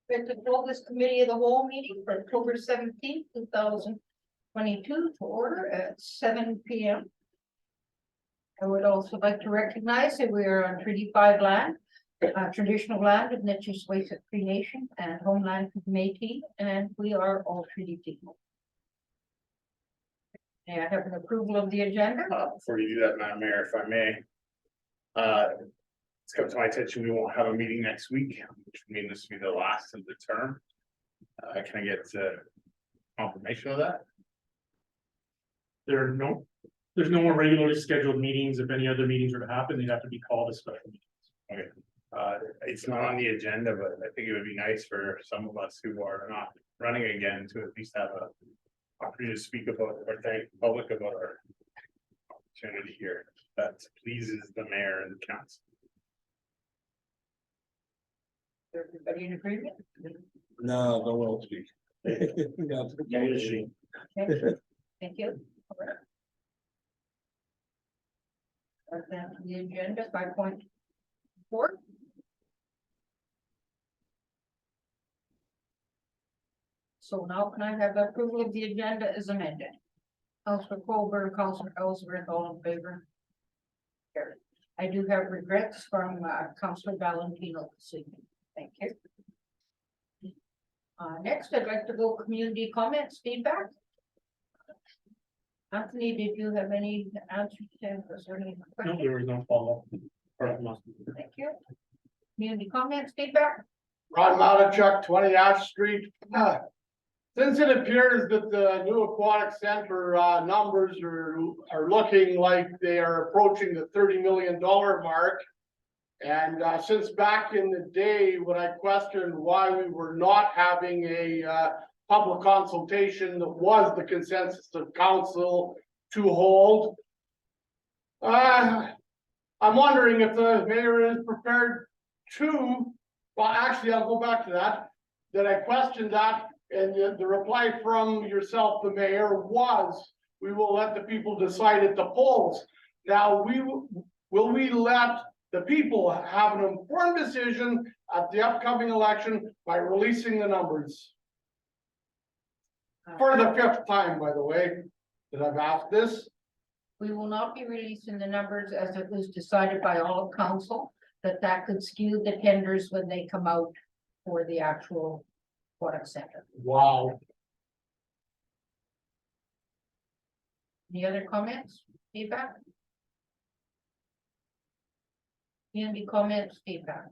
With the Clovis Committee of the Whole meeting for October 17th, 2022 to order at 7 p.m. I would also like to recognize that we are on Treaty 5 land, traditional land of Nitchis-Wayset Cree Nation and homeland of Métis, and we are all treaty people. May I have an approval of the agenda? Before you do that, Madam Mayor, if I may. It's come to my attention, we won't have a meeting next week, which would mean this will be the last of the term. Can I get confirmation of that? There's no more regularly scheduled meetings. If any other meetings were to happen, they'd have to be called as special meetings. Okay. It's not on the agenda, but I think it would be nice for some of us who are not running again to at least have a opportunity to speak about or thank the public about our opportunity here. That pleases the mayor and the council. Everybody in agreement? No one will speak. Okay, thank you. Advance the agenda 5.4. So now can I have approval of the agenda as amended? Councillor Colbert, Councillor Ellsworth, all in favor? Carried. I do have regrets from Councillor Valentino this evening. Thank you. Next, I'd like to go community comments, feedback. Anthony, did you have any answers to this or any No, questions? there was no follow-up. Thank you. Community comments, feedback? Ron Malachuk, 20 Ash Street. Since it appears that the new aquatic center numbers are looking like they are approaching the $30 million mark. And since back in the day when I questioned why we were not having a public consultation, that was the consensus of council to hold. I'm wondering if the mayor is prepared to, well, actually, I'll go back to that I questioned that, and the reply from yourself, the mayor, was, we will let the people decide at the polls. Now, will we let the people have an informed decision at the upcoming election by releasing the numbers? For the 5th time, by the way, that I've asked this. We will not be releasing the numbers as it was decided by all of council, that could skew the tenders when they come out for the actual aquatic center. Wow. Any other comments, feedback? Any comments, feedback?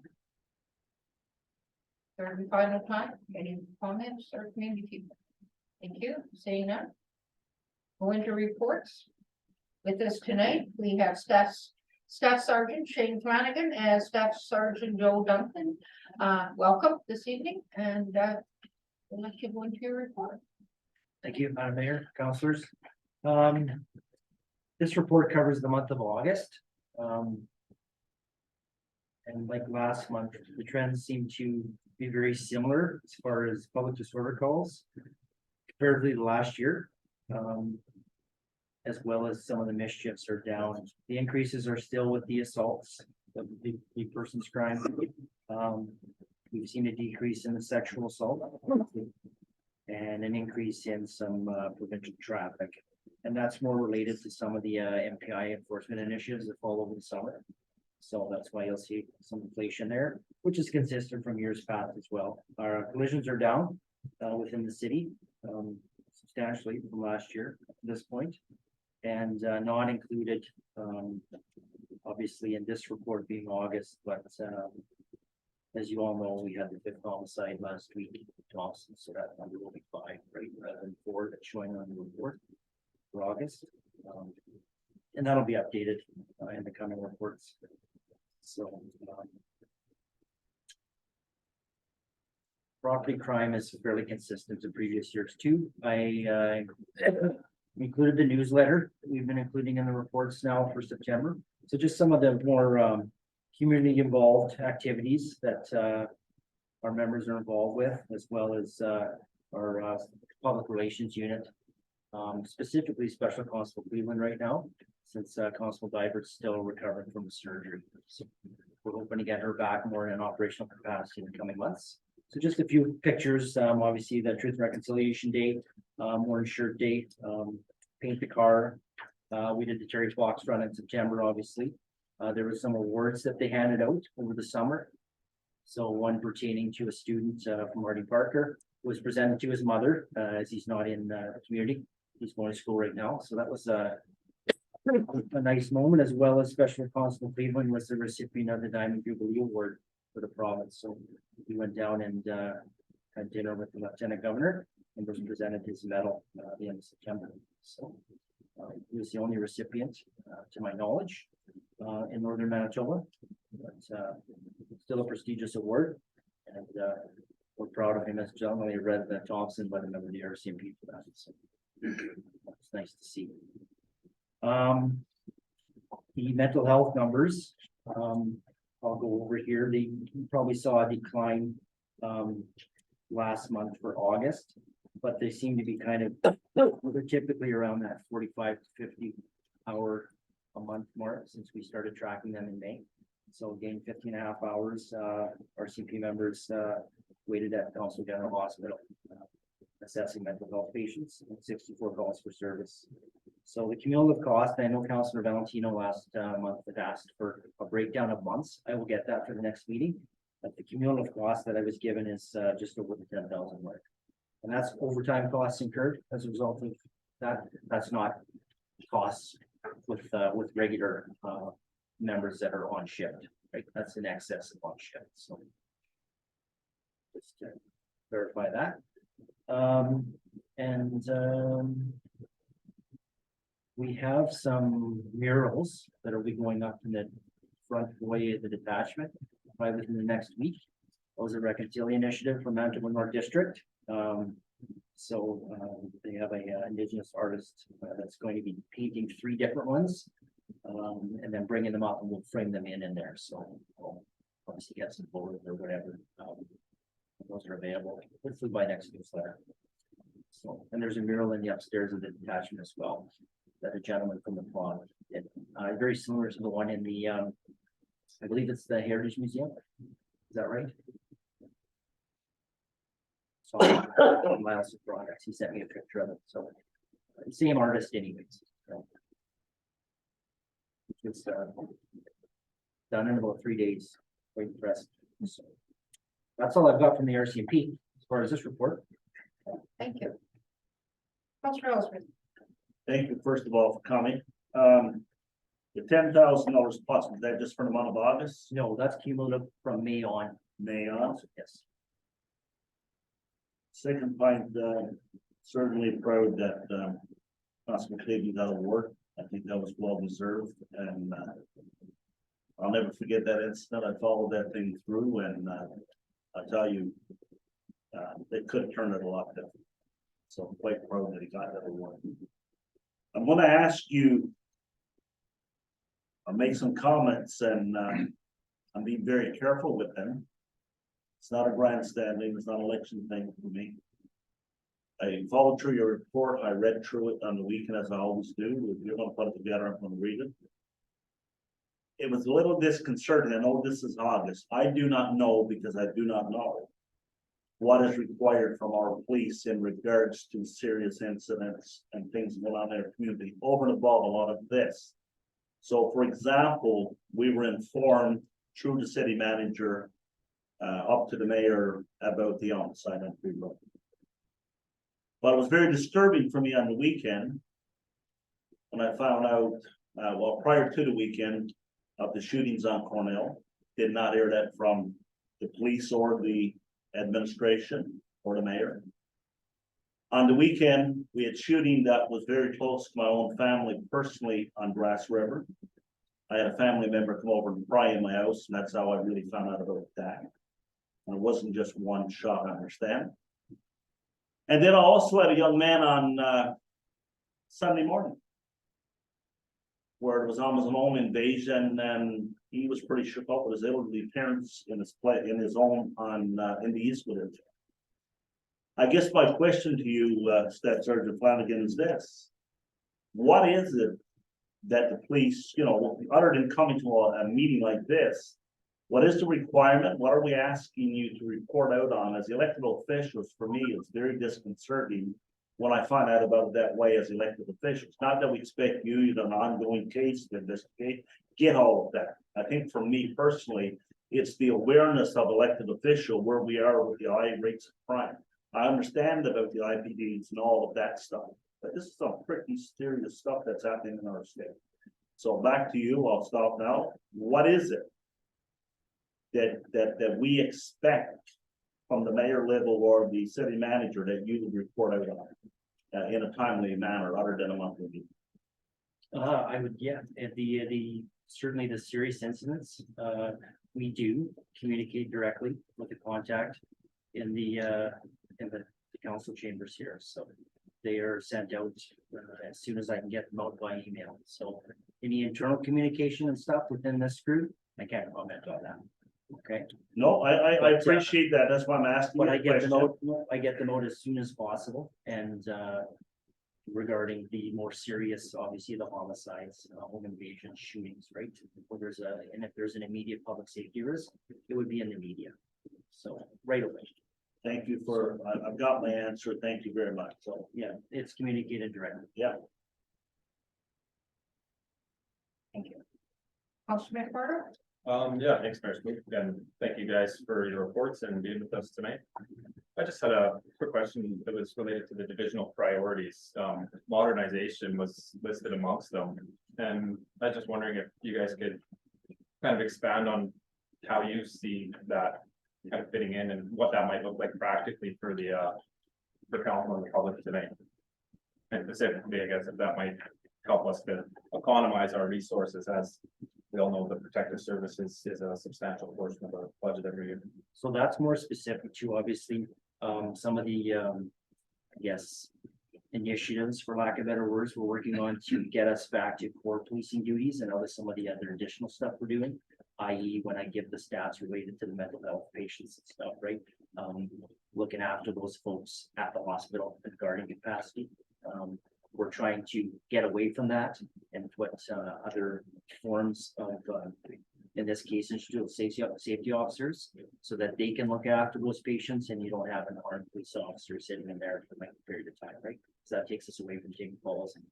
Third and final time, any comments or community feedback? Thank you, seeing none. Go into reports. With us tonight, we have Staff Sergeant Shane Flanagan and Staff Sergeant Joe Duncan. Welcome this evening, and we'll let you go into your report. Thank you, Madam Mayor, councilors. This report covers the month of August. And like last month, the trends seem to be very similar as far as public disorder calls comparatively to last year. As well as some of the mischiefs are down. The increases are still with the assaults, the big person's crime. We've seen a decrease in the sexual assault and an increase in some provincial traffic. And that's more related to some of the MPI enforcement initiatives that fall over the summer. So that's why you'll see some inflation there, which is consistent from years past as well. Our collisions are down within the city substantially from last year at this point. And not included, obviously, in this report being August, but as you all know, we had the 5th homicide last week in Thompson, so that number will be 5, right, rather than 4 that's showing on the report for August. And that'll be updated in the coming reports. So, property crime is fairly consistent to previous years too. I included the newsletter that we've been including in the reports now for September. So just some of the more community involved activities that our members are involved with, as well as our public relations unit, specifically Special Constable Cleveland right now, since Constable Divert's still recovering from the surgery. So we're hoping to get her back more in an operational capacity in the coming months. So just a few pictures, obviously the Truth and Reconciliation Day, Orange Shirt Day, Paint the Car. We did the Terry Fox Run in September, obviously. There were some awards that they handed out over the summer. So one pertaining to a student from Marty Parker was presented to his mother, as he's not in the community. He's going to school right now, so that was a nice moment, as well as Special Constable Cleveland was the recipient of the Diamond Jubilee Award for the province. So he went down and had dinner with the Lieutenant Governor and was presented his medal at the end of September. So he was the only recipient, to my knowledge, in Northern Manitoba. But still a prestigious award, and we're proud of him as generally read the Thompson by the member of the RCMP for that. So it's nice to see. The mental health numbers, I'll go over here. You probably saw a decline last month for August, but they seem to be kind of, they're typically around that 45 to 50 hour a month mark since we started tracking them in May. So again, 15 and a half hours, RCMP members waited at Council General Hospital, assessing mental health patients, and 64 calls for service. So the cumulative cost, I know Councilor Valentino last month had asked for a breakdown of months. I will get that for the next meeting. But the cumulative cost that I was given is just over the 10,000 mark. And that's overtime costs incurred as a result of that. That's not costs with regular members that are on shift, right? That's in excess of on shift. So just to verify that. We have some murals that will be going up in the front way of the detachment by within the next week. That was a Reconciliation Initiative from Manitoba North District. They have a Indigenous artist that's going to be painting 3 different ones, and then bringing them up, and we'll frame them in there. So we'll obviously get some photos or whatever. Those are available hopefully by next newsletter. So, and there's a mural in the upstairs of the detachment as well that a gentleman from the pond did. Very similar to the one in the I believe it's the Heritage Museum. Is that right? So Miles Products, he sent me a picture of it. So same artist anyways. So, it's done in about 3 days. Quite impressed. So that's all I've got from the RCMP as far as this report. Thank you. Councilor Ellsworth. Thank you, first of all, for coming. The $10,000 plus, is that just for the month of August, No, that's cumulative from May on. May on? Yes. Second point, certainly proud that Constable Cleveland got a award. I think that was well deserved, and I'll never forget that incident. I followed that thing through, and I'll tell you, they could have turned it a lot different. So I'm quite proud that he got that award. I'm gonna ask you, I'll make some comments, and I'm being very careful with them. It's not a grandstanding, it's not an election thing for me. I followed through your report, I read through it on the weekend as I always do. If you're gonna put it together, I'm gonna read it. It was a little disconcerting. I know this is August. I do not know, because I do not know what is required from our police in regards to serious incidents and things going on in our community over and above a lot of this. So for example, we were informed through the city manager up to the mayor about the homicide on Free Road. But it was very disturbing for me on the weekend when I found out, well, prior to the weekend of the shootings on Cornell, did not hear that from the police or the administration or the mayor. On the weekend, we had shooting that was very close to my own family personally on Grass River. I had a family member come over and pry in my house, and that's how I really found out about that. And it wasn't just one shot, I understand. And then I also had a young man on Sunday morning, where it was almost an home invasion, and he was pretty shook up with his elderly parents in his home on in the Eastwood. I guess my question to you, Staff Sergeant Flanagan, is this: what is it that the police, other than coming to a meeting like this, What is the requirement? What are we asking you to report out on as elected officials? For me, it's very disconcerting when I find out about it that way as elected officials. Not that we expect you in an ongoing case to investigate, get all of that. I think for me personally, it's the awareness of elected official where we are with the high rates of crime. I understand about the IPDs and all of that stuff, but this is some pretty serious stuff that's happening in our state. So back to you, I'll stop now. What is it that we expect from the mayor level or the city manager that you would report out on in a timely manner other than a monthly meeting? I would, yeah, at certainly the serious incidents, we do communicate directly with the contact in the council chambers here, so they are sent out as soon as I can get them out by email. So any internal communication and stuff within this group, I can't comment on that. Okay, No, I But, appreciate that. That's why I'm asking. but you I the get them question. out, I get them out as soon as possible, and regarding the more serious, obviously the homicides, home invasions, shootings, right? Where there's and if there's an immediate public safety risk, it would be in the media. So right away, Thank you for, I've got my answer. Thank you very much. So, yeah, it's communicated directly. yeah. Thank you. Councilor McMurdo? Yeah, thanks, Mayor Smith, and thank you guys for your reports and being with us tonight. I just had a quick question that was related to the divisional priorities. Modernization was listed amongst them, and I was just wondering if you guys could kind of expand on how you see that kind of fitting in and what that might look like practically for the council and the public tonight. And specifically, I guess, if that might help us to economize our resources, as we all know the protective services is a substantial portion of our budget every year. So that's more specific to obviously some of the I guess initiatives, for lack of better words, we're working on to get us back to core policing duties and some of the other additional stuff we're doing. I.e. when I give the stats related to the mental health patients and stuff, right? Looking after those folks at the hospital in guarding capacity. We're trying to get away from that and put other forms of, in this case, institutional safety officers, so that they can look after those patients and you don't have an armed police officer sitting in there for a period of time, right? So that takes us away from taking calls and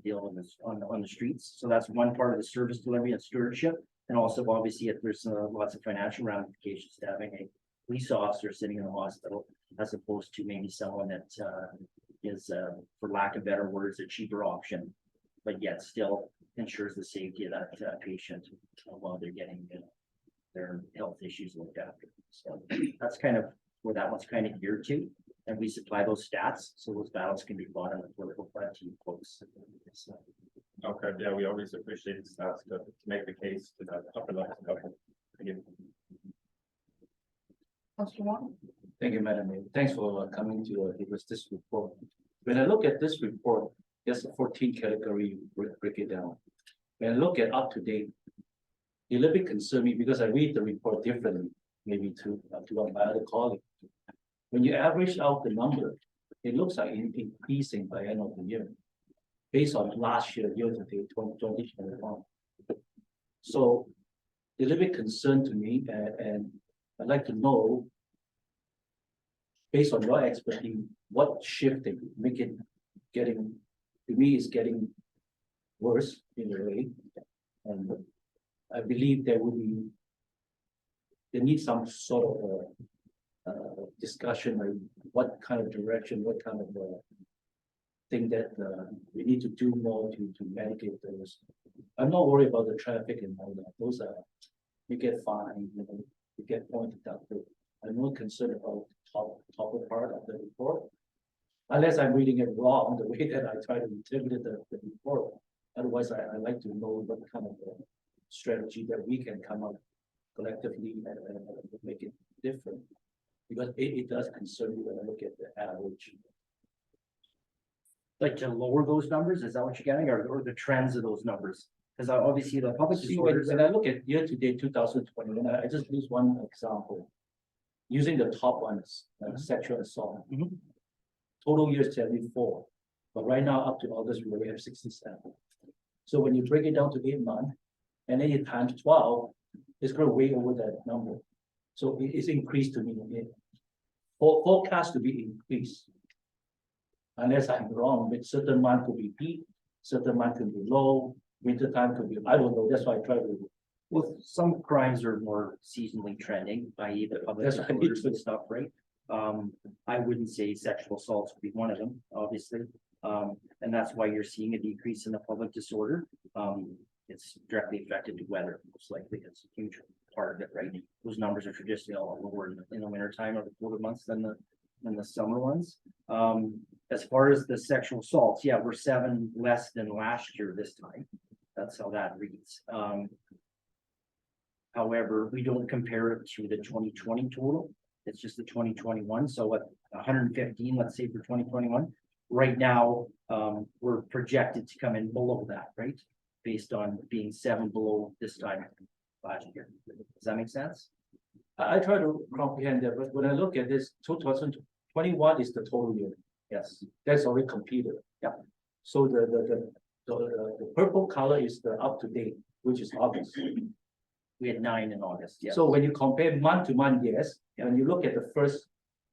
dealing with on the streets. So that's one part of the service delivery and stewardship. And also, obviously, if there's lots of financial ramifications to having a police officer sitting in the hospital, as opposed to maybe someone that is, for lack of better words, a cheaper option, but yet still ensures the safety of that patient while they're getting their health issues looked after. So that's kind of where that one's kind of geared to. And we supply those stats, so those battles can be fought on the political front to you folks. So, Okay, yeah, we always appreciate the stats to make the case to that upper level. Again. Councilor Wong? Thank you, Madam Mayor. Thanks for coming to give us this report. When I look at this report, there's a 14 category, break it down. When I look at up to date, it a little bit concern me because I read the report differently, maybe to my other colleague. When you average out the number, it looks like increasing by end of the year, based on last year, year to date, 2021. So a little bit concerned to me, and I'd like to know, based on your expertise, what shifting make it getting, to me, is getting worse in a way. And I believe there needs some sort of discussion, like what kind of direction, what kind of thing that we need to do more to mitigate those. I'm not worried about the traffic and all that. Those are, you get fined, you get pointed out. I'm not concerned about top part of the report. Unless I'm reading it wrong, the way that I try to interpret the report. Otherwise, I like to know what kind of strategy that we can come up collectively and make it different. Because it does concern me when I look at the average. like to lower those numbers, is that what you're getting, or the trends of those numbers? Because obviously the public See, when disorders. I look at year to date 2021, I just use one example. Using the top ones, sexual assault. Mhm. Total year is 74, but right now up to August, we already have 67. So when you break it down to 8 months, and then you times 12, it's gonna way over that number. So it's increased to me, forecast to be increased. Unless I'm wrong, but certain month could be peak, certain month could be low, winter time could be, I don't know, that's why I try to. Well, some crimes are more seasonally trending, i.e. the public That's what I mean. disorders and stuff, right? I wouldn't say sexual assaults would be one of them, obviously. And that's why you're seeing a decrease in the public disorder. It's directly affected to weather, most likely, it's a huge part of it, right? Those numbers are traditionally all lower in the winter time or the colder months than the summer ones. As far as the sexual assaults, yeah, we're 7 less than last year this time. That's how that reads. However, we don't compare it to the 2020 total. It's just the 2021. So at 115, let's say for 2021, right now, we're projected to come in below that, right? Based on being 7 below this time last year. Does that make sense? I try to comprehend that, but when I look at this, 2021 is the total year. Yes. That's already completed. Yeah. So the purple color is the up to date, which is August. We had 9 in August, yes. So when you compare month to month, yes, when you look at the first,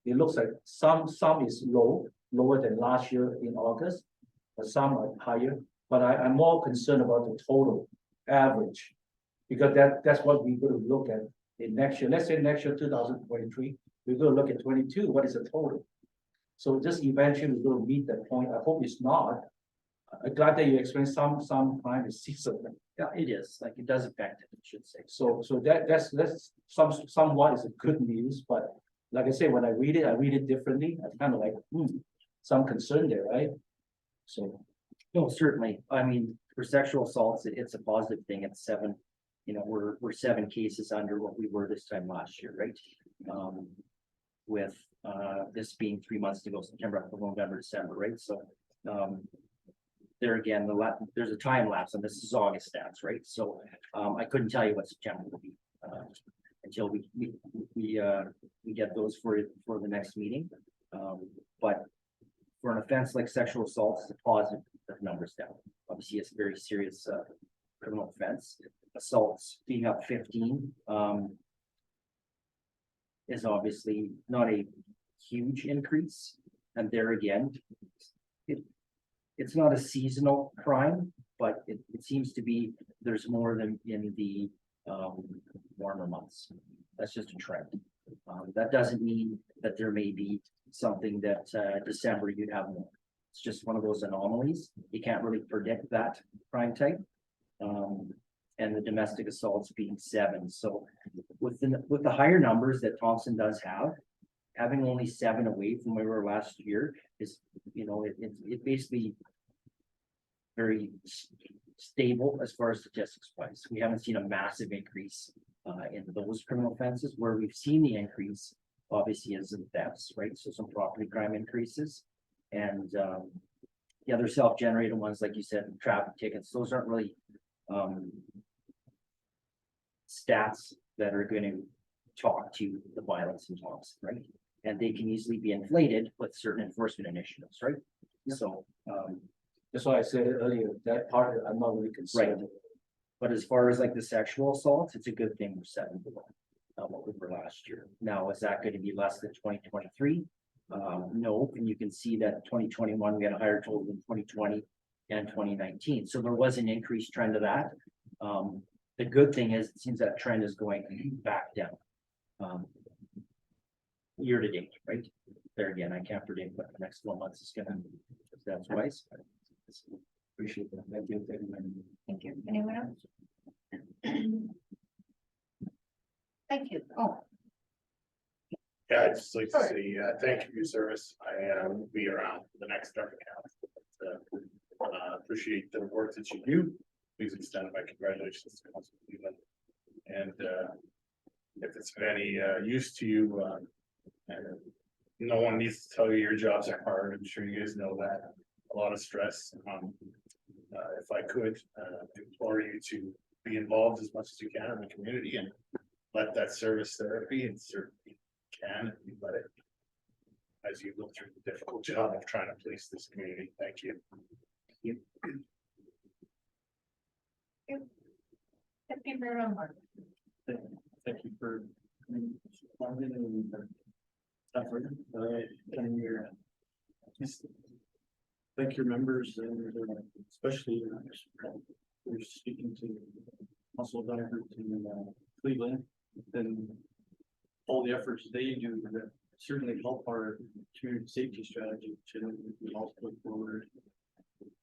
it looks like some is lower than last year in August, but some are higher. But I'm more concerned about the total average, because that's what we're going to look at in next year. Let's say next year, 2023, we're going to look at 22. What is the total? So just eventually we're going to meet that point. I hope it's not. I'm glad that you explained some crime is seasonal. Yeah, it is, like it does affect it, I should say. So that's somewhat is a good news, but like I say, when I read it differently. I kind of like, some concern there, right? So. No, certainly. I mean, for sexual assaults, it's a positive thing. It's 7, we're 7 cases under what we were this time last year, right? With this being 3 months to go, September, October, November, December, right? So there again, there's a time lapse, and this is August stats, right? So I couldn't tell you what September will be until we get those for the next meeting. But for an offense like sexual assault, it's a positive numbers down. Obviously, it's a very serious criminal offense. Assaults being up 15 is obviously not a huge increase. And there again, it's not a seasonal crime, but it seems to be there's more than in the warmer months. That's just a trend. That doesn't mean that there may be something that December you'd have more. It's just one of those anomalies. You can't really predict that crime type. And the domestic assaults being 7. So with the higher numbers that Thompson does have, having only 7 away from where we were last year is, it basically very stable as far as statistics wise. We haven't seen a massive increase in those criminal offenses. Where we've seen the increase, obviously, is in thefts, right? So some property crime increases, and the other self-generated ones, like you said, traffic tickets. Those aren't really stats that are going to talk to the violence in Thompson, right? And they can easily be inflated with certain enforcement initiatives, right? Yeah. So That's why I said earlier, that part I'm not really concerned. Right. But as far as like the sexual assaults, it's a good thing we're 7 below what we were last year. Now, is that going to be less than 2023? No, and you can see that 2021 we had a higher total than 2020 and 2019. So there was an increased trend of that. The good thing is it seems that trend is going back down. Year to date, right? There again, I can't predict what the next 12 months is gonna be. That's wise. Appreciate that. Thank you. Thank you. Anyone else? Thank you. Oh, Yeah, I'd just like to say, thank you for your service. I will be around for the next Dark Council. Appreciate the work that you do. Please extend my congratulations to Councilor Cleveland. And if it's of any use to you, no one needs to tell you your jobs are hard. I'm sure you guys know that. A lot of stress. If I could implore you to be involved as much as you can in the community and let that service therapy, and certainly can, if you let it, as you go through the difficult job of trying to police this community. Thank you. thank you very much. outstanding effort, and your. Thank your members and especially we're speaking to Muscle Diver in Cleveland and all the efforts they do that certainly help our community safety strategy, which we also put forward.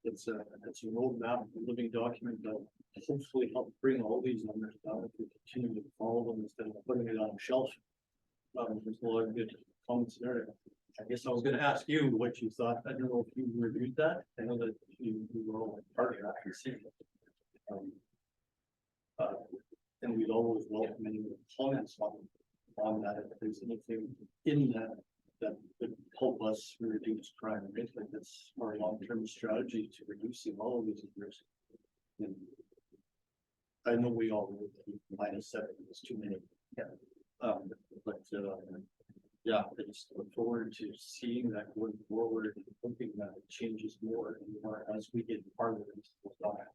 It's a roadmap, a living document that hopefully help bring all these numbers down if we continue to follow them instead of putting it on a shelf. There's a lot of good comments there. I guess I was gonna ask you what you thought. I don't know if you reviewed that. I know that you were all part of that. And we'd always welcome any comments on that. If there's anything in that that would help us reduce crime. I think that's our long-term strategy to reducing all of these risks. And I know we all know that -7 is too many. Yeah. Yeah, I just look forward to seeing that going forward and hoping that it changes more and more as we get farther into the document.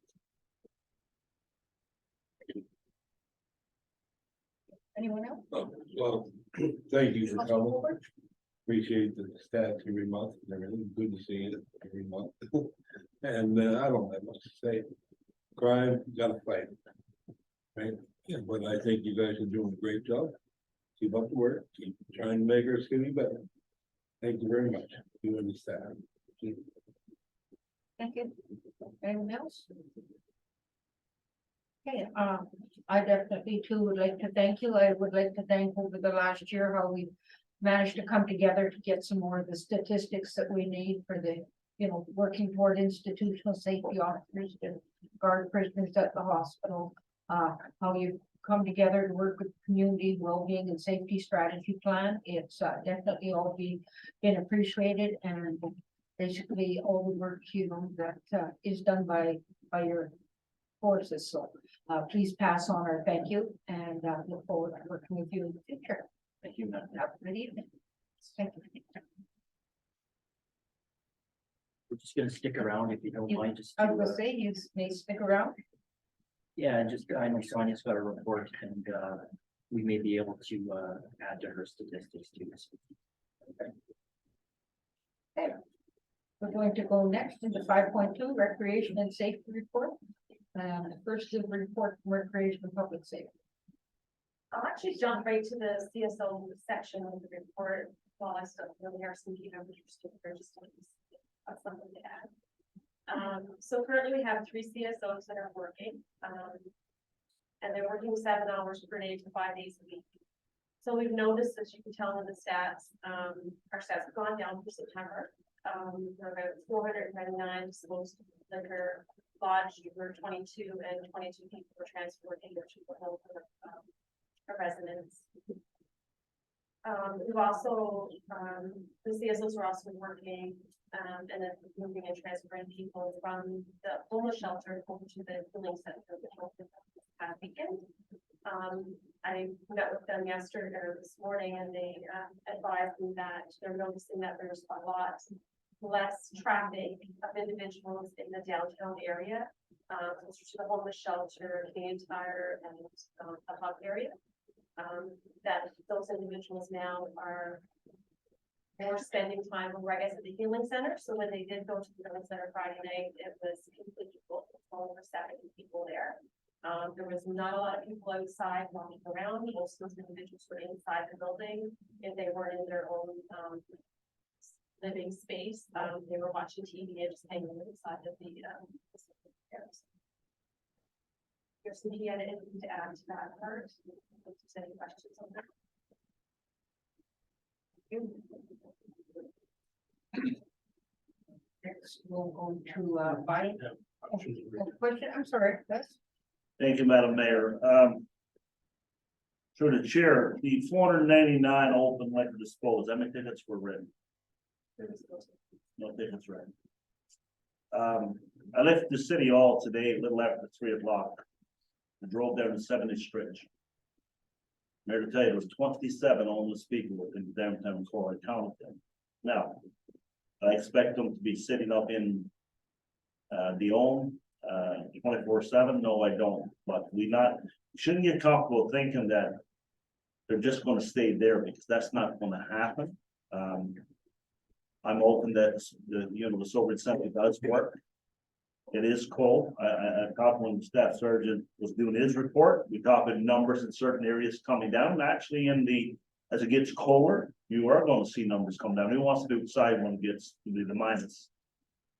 Anyone else? Well, thank you for coming. Appreciate the stats every month and everything. Good to see it every month. And I don't have much to say. Crime, gotta fight. Right? Yeah, but I think you guys are doing a great job. Keep up the work. Keep trying to make our city better. Thank you very much. You understand. Thank you. Anyone else? Okay, I definitely too would like to thank you. I would like to thank over the last year how we managed to come together to get some more of the statistics that we need for the, working toward institutional safety officers and guard prisoners at the hospital. How you've come together to work with community well-being and safety strategy plan. It's definitely all been appreciated, and basically all the work, that is done by your forces. So please pass on our thank you, and look forward to working with you in the future. Thank you. Have a good evening. Thank you. We're just gonna stick around if you don't mind, just. I was gonna say, you may stick around. Yeah, and just, I know Sonia's got a report and, we may be able to, add to her statistics too. Okay. We're going to go next into 5.2 recreation and safety report. First is the report from recreation and public safety. I'll actually jump right to the CSO section of the report while I still really are some key members for just something to add. So currently we have 3 CSOs that are working, and they're working 7 hours per day for 5 days a week. So we've noticed, as you can tell in the stats, our stats have gone down for September. We're about 499 disposed liquor lodged, were 22, and 22 people were transferred into our residents. We've also, the CSOs are also working and then moving and transferring people from the homeless shelter over to the healing center, which opened this past weekend. I met with them yesterday or this morning, and they advised me that they're noticing that there's a lot less traffic of individuals in the downtown area, closer to the homeless shelter, Canadian Tire, and the hub area. That those individuals now are more spending time over, I guess, at the healing center. So when they did go to the healing center Friday night, it was completely full, over 70 people there. There was not a lot of people outside walking around. Most of those individuals were inside the building. If they weren't in their own living space, they were watching TV and just hanging inside of the There's some anything to add to that part. If there's any questions on that. Next, we'll go to Bonnie. Question, I'm sorry, yes. Thank you, Madam Mayor. Through the chair, the 499 open liquor disposed, how many tickets were written? No tickets written. I left the city hall today a little after 3 o'clock. I drove down to 70th Street. I'm here to tell you, there was 27 homeless people in downtown core. I counted them. Now, I expect them to be sitting up in the OM 24/7. No, I don't. But we shouldn't get comfortable thinking that they're just gonna stay there because that's not gonna happen. I'm hoping that the Sobered Center does work. It is cold. I talked when the staff sergeant was doing his report. We talked in numbers in certain areas coming down. And actually, as it gets colder, you are going to see numbers come down. Who wants to do outside when it gets to the minus?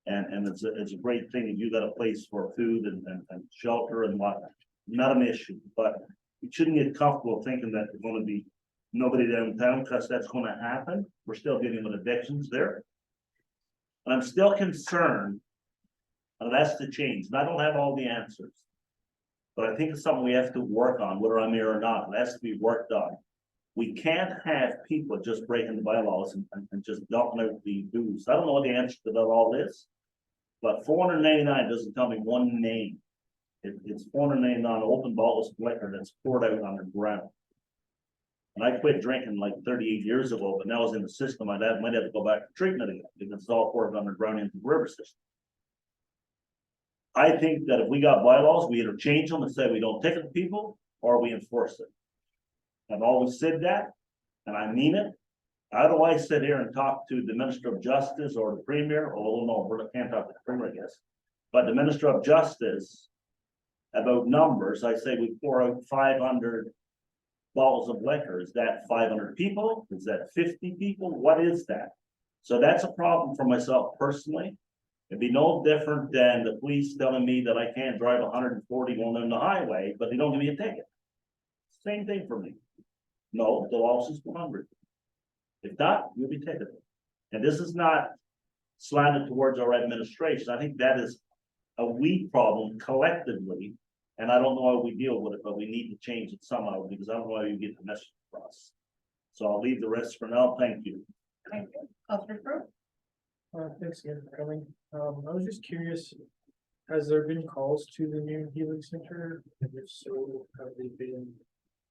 And it's a great thing. You got a place for food and shelter and whatnot. Not an issue, but you shouldn't get comfortable thinking that there's going to be nobody downtown because that's going to happen. We're still dealing with evictions there. And I'm still concerned. And that's the change. And I don't have all the answers. But I think it's something we have to work on, whether I'm here or not. It has to be worked on. We can't have people just breaking the bylaws and just dumping out the dues. I don't know what the answer to that all is. But 499 doesn't tell me one name. It's 499 open bottles of liquor that's poured out on the ground. And I quit drinking like 38 years ago, but now it's in the system. Might have to go back to treatment again because it's all poured underground into the river system. I think that if we got bylaws, we either change them and say we don't ticket people or we enforce it. I've always said that, and I mean it. How do I sit here and talk to the Minister of Justice or the Premier? Oh, no, we can't talk to the Premier, I guess. But the Minister of Justice about numbers, I say we pour out 500 bottles of liquor. Is that 500 people? Is that 50 people? What is that? So that's a problem for myself personally. It'd be no different than the police telling me that I can't drive 140 going down the highway, but they don't give me a ticket. Same thing for me. No, the law says 100. If not, you'll be ticketed. And this is not slanted towards our administration. I think that is a we problem collectively. And I don't know how we deal with it, but we need to change it somehow because I don't know how you get the message across. So I'll leave the rest for now. Thank you. Thank you. Counselor Crew? Thanks again for coming. I was just curious, has there been calls to the new healing center? And if so, have they been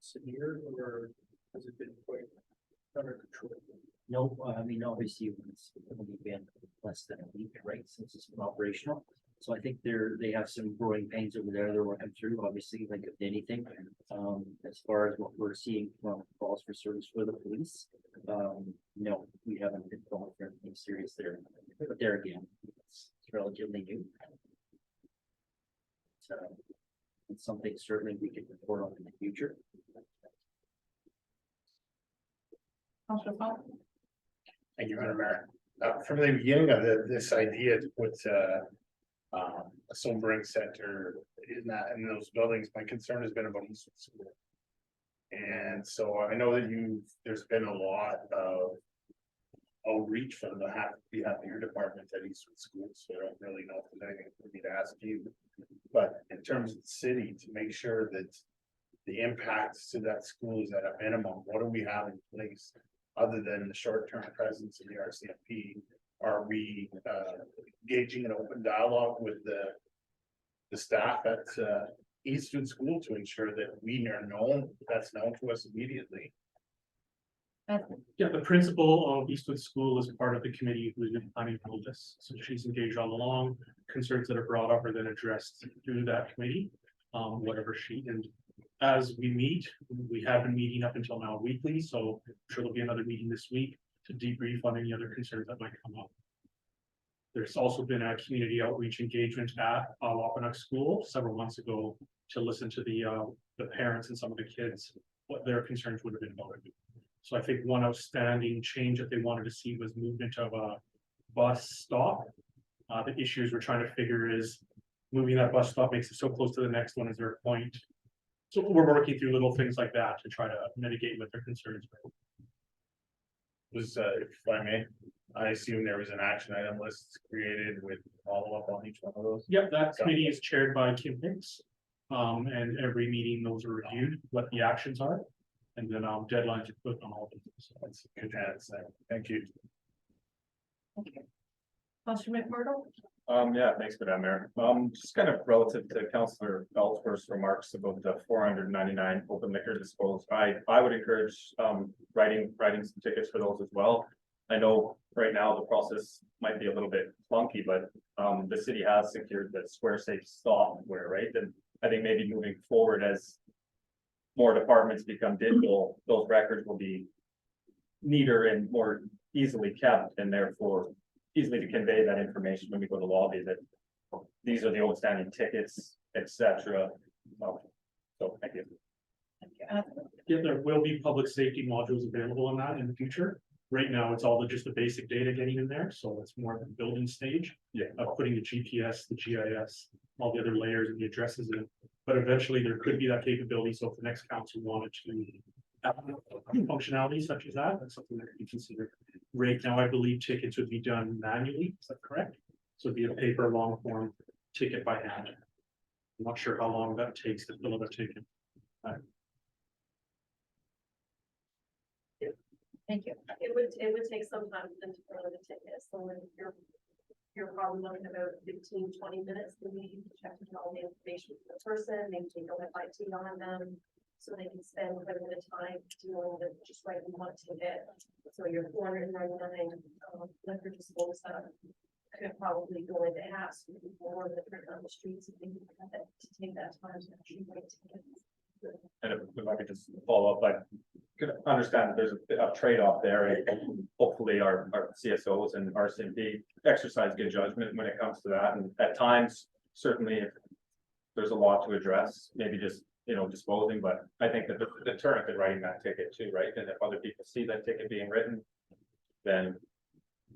severe or has it been quite under control? No, I mean, obviously, it's only been less than a week, right, since it's been operational. So I think they have some growing pains over there they're working through, obviously, like if anything. As far as what we're seeing from calls for service for the police, no, we haven't been calling for anything serious there. But there again, it's relatively new. So it's something certainly we can report on in the future. Counselor Funk? Thank you, Madam Mayor. From the beginning of this idea to put a sobering center in those buildings, my concern has been about Eastwood School. And so I know that there's been a lot of outreach from behalf of your department at Eastwood School, so I don't really know if there's anything for me to ask you. But in terms of the city, to make sure that the impacts to that school is at a minimum, what do we have in place other than the short-term presence of the RCMP? Are we engaging an open dialogue with the staff at Eastwood School to ensure that that's known to us immediately? Yeah, the principal of Eastwood School is part of the committee who's been planning for this. So she's engaged all along. Concerns that are brought up are then addressed through that committee, whatever and as we meet, we have been meeting up until now weekly. So I'm sure there'll be another meeting this week to debrief on any other concerns that might come up. There's also been a community outreach engagement at Wapanuck School several months ago to listen to the parents and some of the kids, what their concerns would have been about it. So I think one outstanding change that they wanted to see was movement of a bus stop. The issues we're trying to figure is moving that bus stop makes it so close to the next one. Is there a point? So we're working through little things like that to try to mitigate what their concerns are. If I may, I assume there was an action item list created with follow-up on each one of those. Yep, that committee is chaired by Kim Hicks. And every meeting those are reviewed, what the actions are. And then deadlines are put on all of them. So That's good to have. Thank you. Okay. Counselor McMurdo? Yeah, thanks for that, Mayor. Just kind of relative to Councillor Ellsworth's remarks about the 499 open liquor disposals. I would encourage writing some tickets for those as well. I know right now the process might be a little bit clunky, but the city has secured the Square Safe software, right? And I think maybe moving forward as more departments become digital, those records will be neater and more easily kept, and therefore easily to convey that information when we go to lobby, that these are the outstanding tickets, etc. So, thank you. Yeah, there will be public safety modules available on that in the future. Right now, it's all just the basic data getting in there, so it's more of the building stage. Yeah. Of putting the GPS, the GIS, all the other layers and the addresses in. But eventually there could be that capability, so if the next council wanted to have functionality such as that, that's something that could be considered. Right now, I believe tickets would be done manually, is that correct? So it'd be a paper long form ticket by hand. I'm not sure how long that takes to fill out a ticket. Thank you. It would take some time for them to fill out the ticket, so you're probably looking about 15, 20 minutes, maybe to check in all the information for the person, maybe take a FIT on them. So they can spend quite a bit of time dealing with just writing one ticket. So your 499 liquor disposal stuff could probably go into ask more than on the streets, if they have to take that time to actually write tickets. And if I could just follow up, I could understand that there's a trade-off there, and hopefully our CSOs and RCMP exercise good judgment when it comes to that, and at times, certainly if there's a lot to address, maybe just, disposing, but I think that the deterrent in writing that ticket too, right? And if other people see that ticket being written, then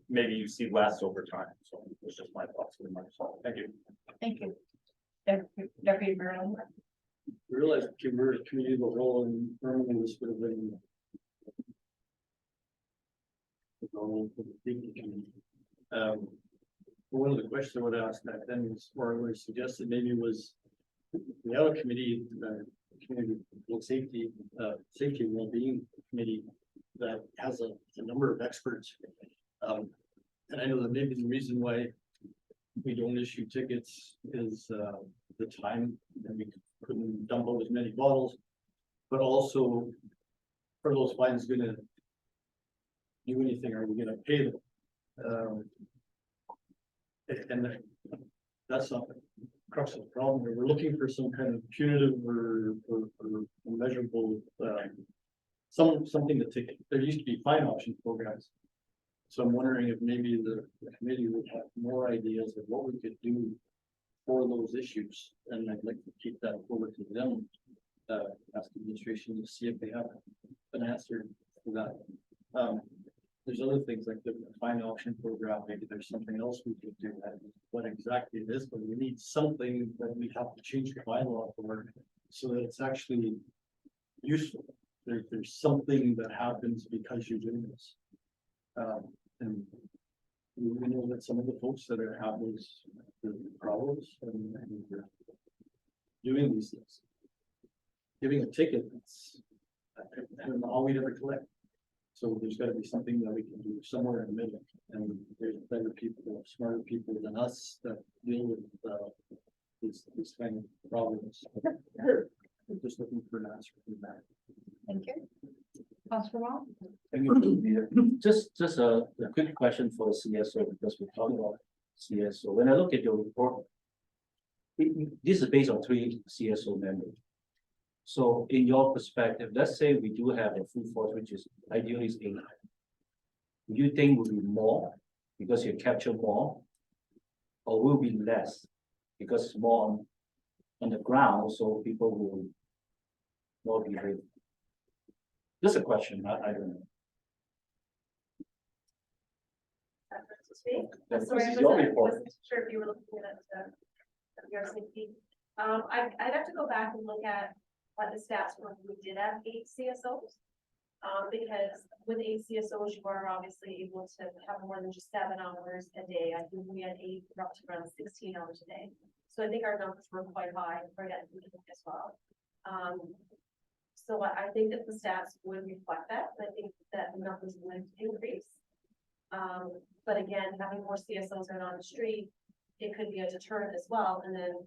maybe you see less over time, so it's just my thoughts. Thank you. Thank you. Deputy Mayor. Realize we're a community of the whole and Birmingham this would have been. One of the questions I would ask back then was, or I would have suggested maybe was, we have a committee, community public safety, safety and well-being committee that has a number of experts. And I know that maybe the reason why we don't issue tickets is the time, and we couldn't dump out as many bottles, but also are those fines gonna do anything? Are we gonna pay them? And that's not the crux of the problem. We're looking for some kind of punitive or measurable, something to take. There used to be fine option programs. So I'm wondering if maybe the committee would have more ideas of what we could do for those issues, and I'd like to keep that forward to them. Ask the administration to see if they have an answer for that. There's other things like the fine option program, maybe there's something else we could do, that what exactly it is, but we need something that we have to change the bylaw for, so that it's actually useful. There's something that happens because you're doing this. And we know that some of the folks that are having those problems and they're doing these things. Giving a ticket, it's, I don't know how we'd ever collect. So there's got to be something that we can do somewhere in the middle. And there's better people, smarter people than us that deal with these kind of problems. I'm just looking for an answer from that. Thank you. Councilor Wong? Thank you. Just a quick question for the CSO, because we're talking about CSO. When I look at your report, this is based on 3 CSO members. So in your perspective, let's say we do have a full force, which is ideally is 8. Do you think will be more because you capture more, or will be less because it's more on the ground, so people will more behave? This is a question, I don't know. To speak. This Sorry, is I your wasn't report. sure if you were looking at the RCMP. I'd have to go back and look at what the stats were. We did have 8 CSOs. Because with 8 CSOs, you are obviously able to have more than just 7 hours a day. I think we had 8, we're up to around 16 hours a day. So I think our numbers were quite high right at the beginning as well. So I think that the stats would reflect that. I think that the numbers would increase. But again, having more CSOs out on the street, it could be a deterrent as well. And then,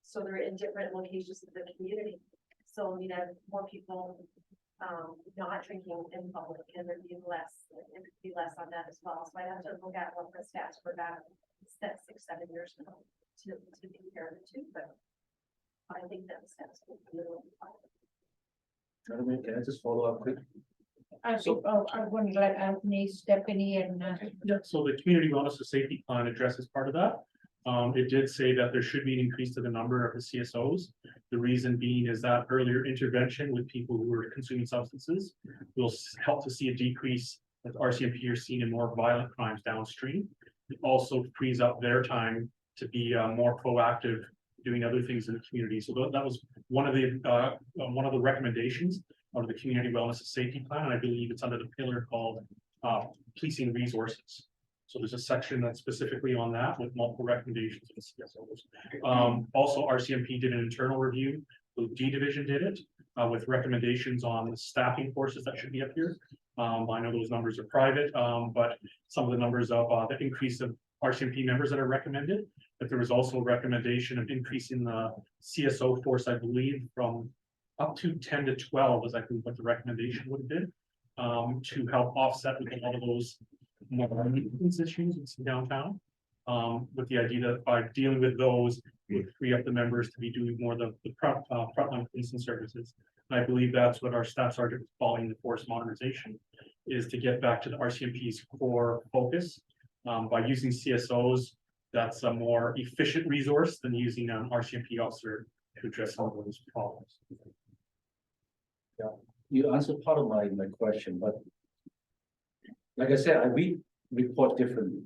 so they're in different locations of the community. So we have more people not drinking in public, and there'd be less, it could be less on that as well. So I have to look at what the stats were back 6, 7 years ago to compare the two, but I think that the stats will be a little higher. Can I just follow up quick? I think, I'm going to let Anthony, Stephanie and, Yeah, so the community wellness and safety plan addresses part of that. It did say that there should be an increase to the number of the CSOs. The reason being is that earlier intervention with people who are consuming substances will help to see a decrease that RCMP are seeing in more violent crimes downstream. It also frees up their time to be more proactive, doing other things in the community. So that was one of the recommendations of the community wellness and safety plan. And I believe it's under the pillar called policing resources. So there's a section that's specifically on that with multiple recommendations. Also, RCMP did an internal review. The D division did it with recommendations on the staffing forces that should be up here. I know those numbers are private, but some of the numbers of the increase of RCMP members that are recommended. But there was also a recommendation of increasing the CSO force, I believe, from up to 10 to 12 is I think what the recommendation would have been to help offset with a lot of those more maintenance issues in downtown. With the idea that by dealing with those, would free up the members to be doing more of the frontline policing services. And I believe that's what our staff sergeant is calling the force modernization, is to get back to the RCMP's core focus. By using CSOs, that's a more efficient resource than using an RCMP officer to address some of those problems. You answered part of my question, but like I said, we report differently.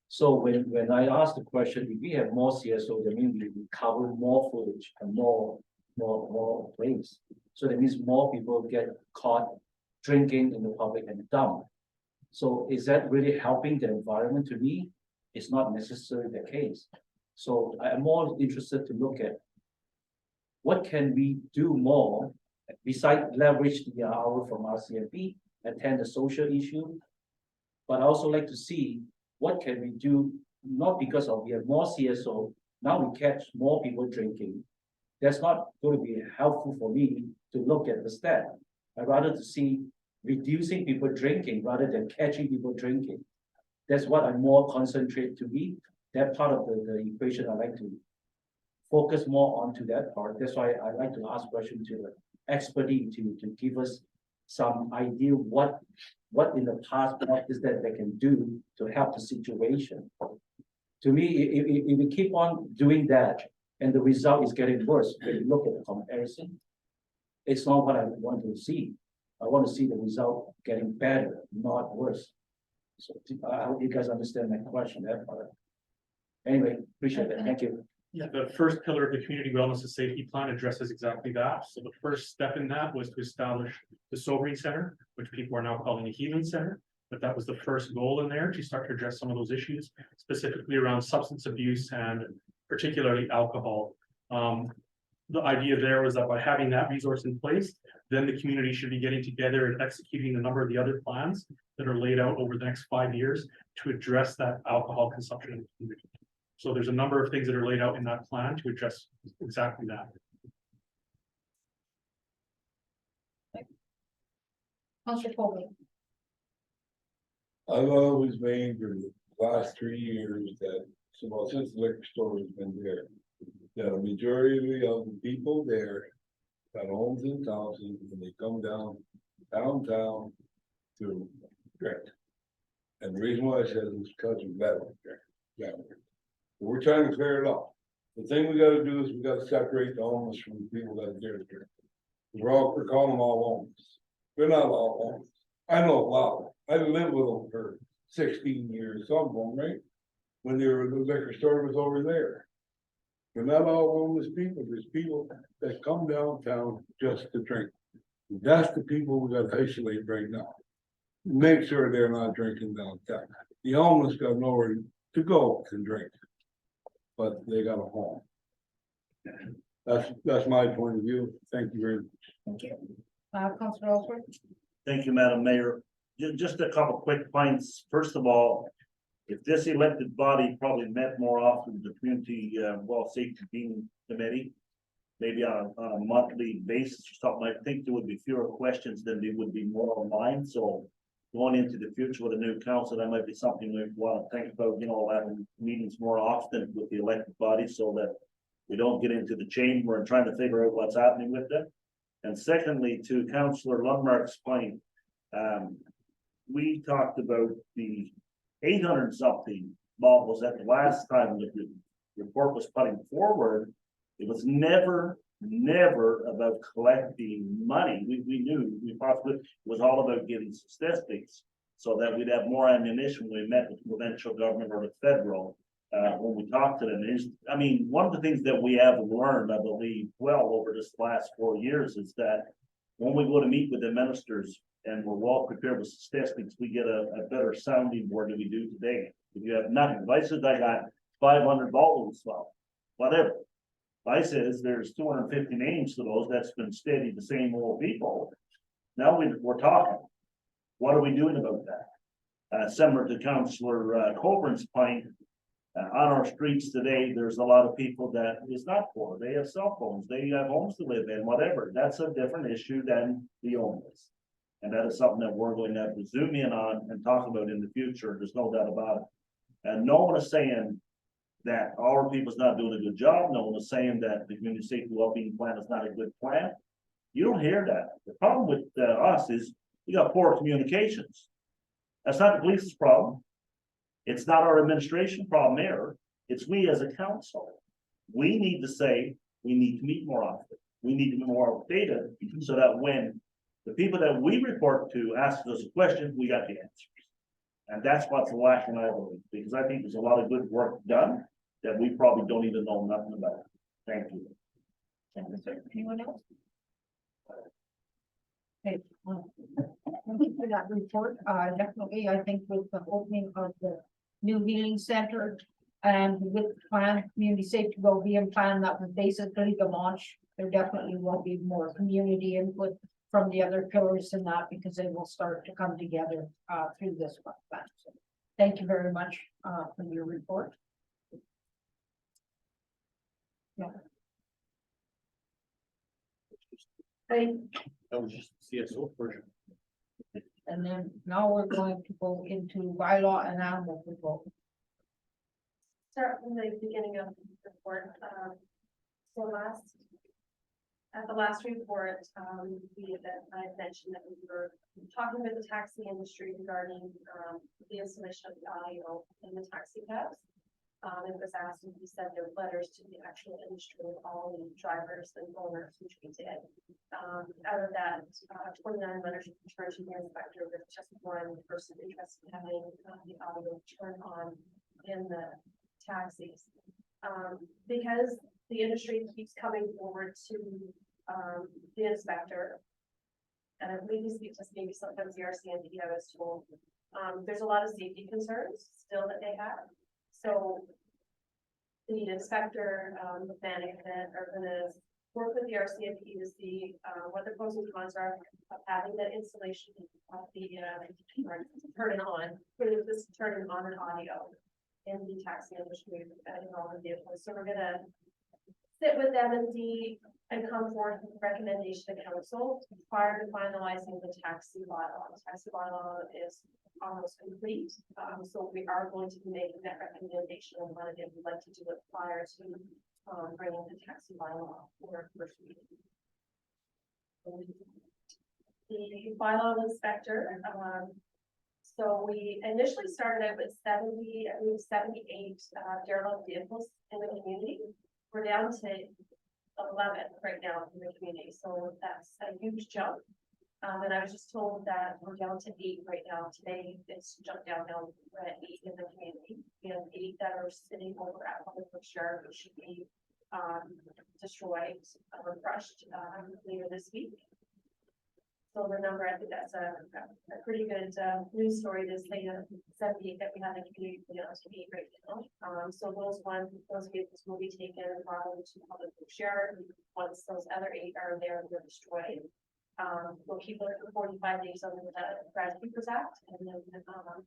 So when I ask the question, if we have more CSO, that means we cover more footage and more place. So that means more people get caught drinking in the public and dumped. So is that really helping the environment? To me, it's not necessarily the case. So I'm more interested to look at what can we do more besides leverage the hour from RCMP, attend the social issue, but I also like to see what can we do, not because of we have more CSO, now we catch more people drinking. That's not going to be helpful for me to look at the stat. I'd rather to see reducing people drinking rather than catching people drinking. That's what I'm more concentrate to be. That part of the equation I like to focus more onto that part. That's why I like to ask questions to the expertise to give us some idea what in the past what is that they can do to help the situation. To me, if we keep on doing that and the result is getting worse, when you look at the comparison, it's not what I want to see. I want to see the result getting better, not worse. So I hope you guys understand my question. That part. Anyway, appreciate it. Thank you. Yeah, the first pillar of the community wellness and safety plan addresses exactly that. So the first step in that was to establish the sobering center, which people are now calling a healing center. But that was the first goal in there to start to address some of those issues, specifically around substance abuse and particularly alcohol. The idea there was that by having that resource in place, then the community should be getting together and executing a number of the other plans that are laid out over the next 5 years to address that alcohol consumption in the community. So there's a number of things that are laid out in that plan to address exactly that. Councilor Colby. I've always maintained for the last 3 years that, well, since the liquor store has been there, that a majority of the people there got homes and houses, and they come downtown to drink. And the reason why I said it is because of that drink. We're trying to clear it up. The thing we gotta do is we gotta separate the homeless from the people that are there to drink. We're calling them all homeless. They're not all homeless. I know a lot. I lived with them for 16 years, some of them, right? When the liquor store was over there. They're not all homeless people. There's people that come downtown just to drink. That's the people we gotta isolate right now. Make sure they're not drinking downtown. The homeless got nowhere to go to drink. But they got a home. That's my point of view. Thank you very much. Thank you. Councilor Ellsworth. Thank you, Madam Mayor. Just a couple quick points. First of all, if this elected body probably met more often, the community safety committee, maybe on a monthly basis or something, I think there would be fewer questions than there would be more online. So going into the future with a new council, that might be something we want to think about, having meetings more often with the elected body so that we don't get into the chamber and trying to figure out what's happening with them. And secondly, to Councillor Lundmark's point, we talked about the 800 something baubles at the last time that the report was putting forward. It was never about collecting money. We knew, we possibly, it was all about getting statistics so that we'd have more ammunition when we met with the provincial government or the federal. When we talked to them, is, I mean, one of the things that we have learned, I believe, well, over this last 4 years is that when we go to meet with the ministers and we're well prepared with statistics, we get a better sounding board than we do today. If you have nothing, if I said I got 500 balls, well, whatever. If I says there's 250 names to those, that's been steady, the same old people. Now we're talking. What are we doing about that? Similar to Councillor Coburn's point, on our streets today, there's a lot of people that is not poor. They have cell phones, they have homes to live in, whatever. That's a different issue than the homeless. And that is something that we're going to have to zoom in on and talk about in the future. There's no doubt about it. And no one is saying that our people's not doing a good job. No one is saying that the community safety wellbeing plan is not a good plan. You don't hear that. The problem with us is we got poor communications. That's not the police's problem. It's not our administration problem there. It's we as a council. We need to say, we need to meet more often. We need to be more updated so that when the people that we report to ask us a question, we got the answers. And that's what's lacking, I believe, because I think there's a lot of good work done that we probably don't even know nothing about. Thank you. Thank you, sir. Anyone else? Okay, thank you for that report. Definitely, I think with the opening of the new healing center and with the plan, community safety wellbeing plan, that was basically the launch. There definitely will be more community input from the other pillars in that because they will start to come together through this plan. So thank you very much for your report. Yeah. Hey, That was just CSO version. and then now we're going to go into bylaw and animal control. Start from the beginning of the report. So at the last report, I mentioned that we were talking with the taxi industry regarding the installation of the audio in the taxi cabs. It was asked if we sent their letters to the actual industry with all the drivers and owners, which we did. Out of that, 29 letters returned to the inspector with just one person interested in having the audio turned on in the taxis. Because the industry keeps coming forward to the inspector, and I believe he speaks to maybe sometimes the RCMP, I was told, there's a lot of safety concerns still that they have. So the inspector, the management are gonna work with the RCMP to see what the pros and cons are of having that installation of the turning on, this turning on an audio in the taxi industry in all the vehicles. So we're gonna sit with them and see and come forward with a recommendation to council prior to finalizing the taxi bylaw. The taxi bylaw is almost complete. So we are going to be making that recommendation on what it we'd like to do it prior to bringing the taxi bylaw for first reading. The bylaw inspector, so we initially started out with 78 derelict vehicles in the community. We're down to 11 right now in the community, so that's a huge jump. And I was just told that we're down to 8 right now. Today, it's jumped down now. We're at 8 in the community. We have 8 that are sitting over at public share, which should be destroyed or crushed later this week. So the number, I think that's a pretty good news story to say 78 that we have in the community down to 8 right now. So those vehicles will be taken to public share. Once those other 8 are there, they're destroyed. We'll keep it for 45 days under the Brad Keepers Act, and then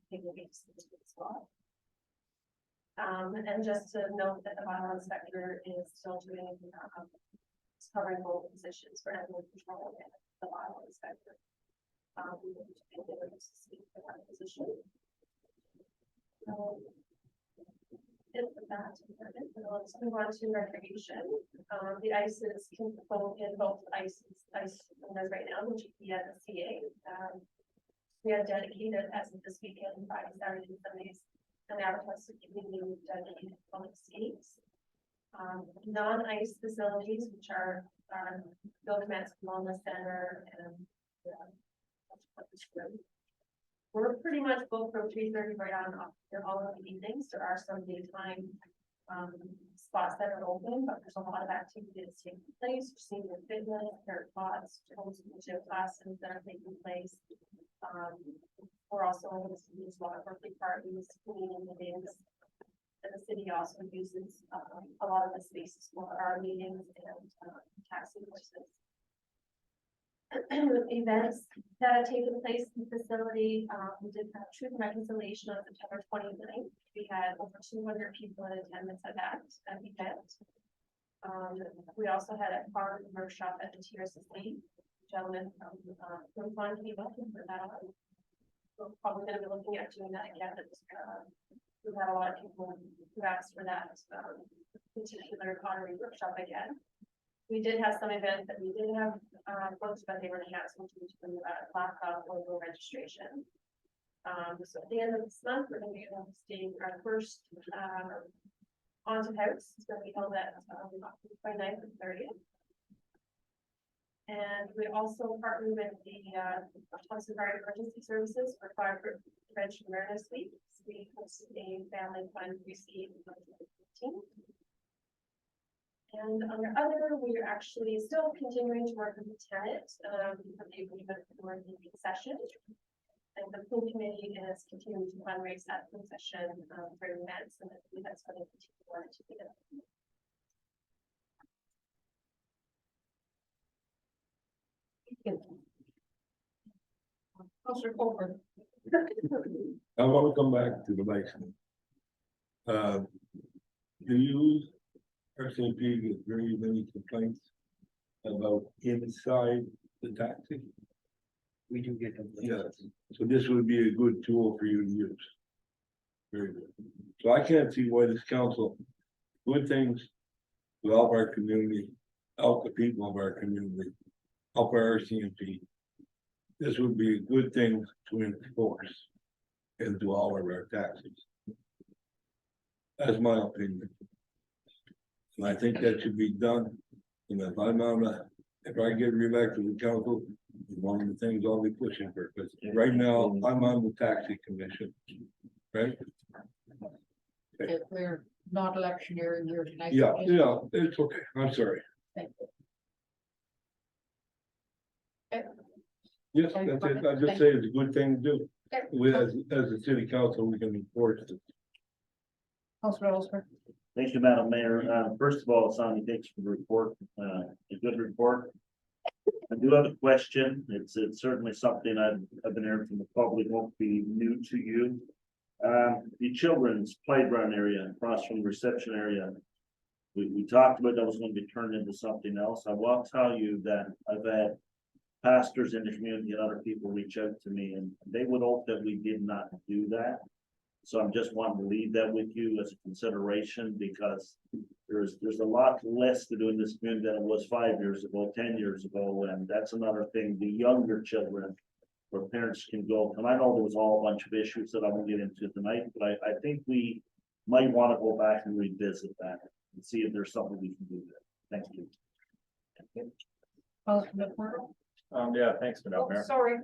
they will be dismissed as well. And just to note that the bylaw inspector is still doing covering both positions for animal control and the bylaw inspector. We will be able to speak for that position. It's that, let's move on to recreation. The ice is both in both ice arenas right now, which we have the CA. We have dedicated as of this weekend, Friday, Saturday, and Sundays, an advertised community dedicated public skates. Non-ice facilities, which are Philomance Wellness Center and we're pretty much booked from 3:30 right on up to all of the evenings. There are some daytime spots that are open, but there's a lot of activity that's taking place. We're seeing the fitness, there are pods, gym classes that are taking place. We're also able to use a lot of birthday parties, community meetings. And the city also uses a lot of the spaces for our meetings and taxi horses. Events that have taken place in the facility, we did have Truth and Reconciliation on September 29th. We had over 200 people in attendance at that event. We also had a farm workshop at the TRCC. Gentleman from Fun came up and put that on. We're probably going to be looking at doing that again. We've had a lot of people who asked for that particular pottery workshop again. We did have some events that we did have booked, but they were canceled due to blackout or no registration. So at the end of this month, we're going to be hosting our first haunted house. It's going to be held at 29th and 30th. And we also partner with the Thompson Fire Emergency Services for Fire Prevention Awareness Week. We hosted a family fun rescue in 2015. And under other, we are actually still continuing to work with the tenant for the agreement for the concession. And the pool committee is continuing to fundraise that concession for events, and I believe that's going to continue on to the end. Councilor Colburn. I want to come back to the license. Do you RCMP get very many complaints about inside the taxi? We do get them. Yes, so this would be a good tool for you to use. Very good. So I can't see why this council, good things to help our community, help the people of our community, help our RCMP. This would be a good thing to enforce into all of our taxis. That's my opinion. And I think that should be done. And if I'm on if I get reelected to the council, one of the things I'll be pushing for, because right now I'm on the taxi commission, right? If we're not electioneering here tonight. Yeah, it's okay. I'm sorry. Thank you. Okay. Yes, that's it. I just say it's a good thing to do. Okay. We, as a city council, we can enforce it. Councilor Osmer. Thank you, Madam Mayor. First of all, Sonny, thanks for the report, a good report. I do have a question. It's certainly something I've been hearing from the public, won't be new to you. The children's playground area across from the reception area. We talked about that was going to be turned into something else. I will tell you that I've had pastors in the community and other people reach out to me, and they would hope that we did not do that. So I'm just wanting to leave that with you as a consideration, because there's a lot less to do in this community than it was 5 years ago, 10 years ago, and that's another thing. The younger children, where parents can go, and I know there was all a bunch of issues that I won't get into tonight, but I think we might want to go back and revisit that and see if there's something we can do there. Thank you. Councilor McMurray. Yeah, thanks, Madam Oh, Mayor. sorry.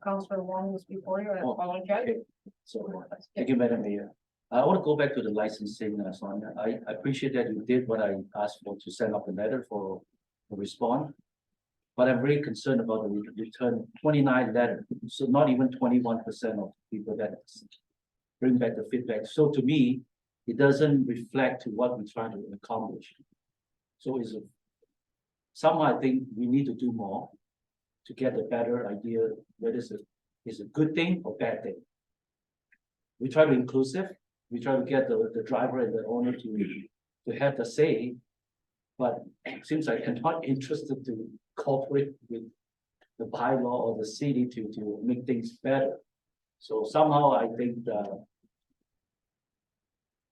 Councilor Wong was before you. I Oh, apologize. okay. So, thank you, Madam Mayor. I want to go back to the licensing, Sonia. I appreciate that you did what I asked for, to send up a letter for a response. But I'm very concerned about the return 29 letter, so not even 21% of people that bring back the feedback. So to me, it doesn't reflect to what we're trying to accomplish. So somehow I think we need to do more to get a better idea whether it's a good thing or bad thing. We try to be inclusive. We try to get the driver and the owner to have the say, but it seems like they're not interested to cooperate with the bylaw or the city to make things better. So somehow I think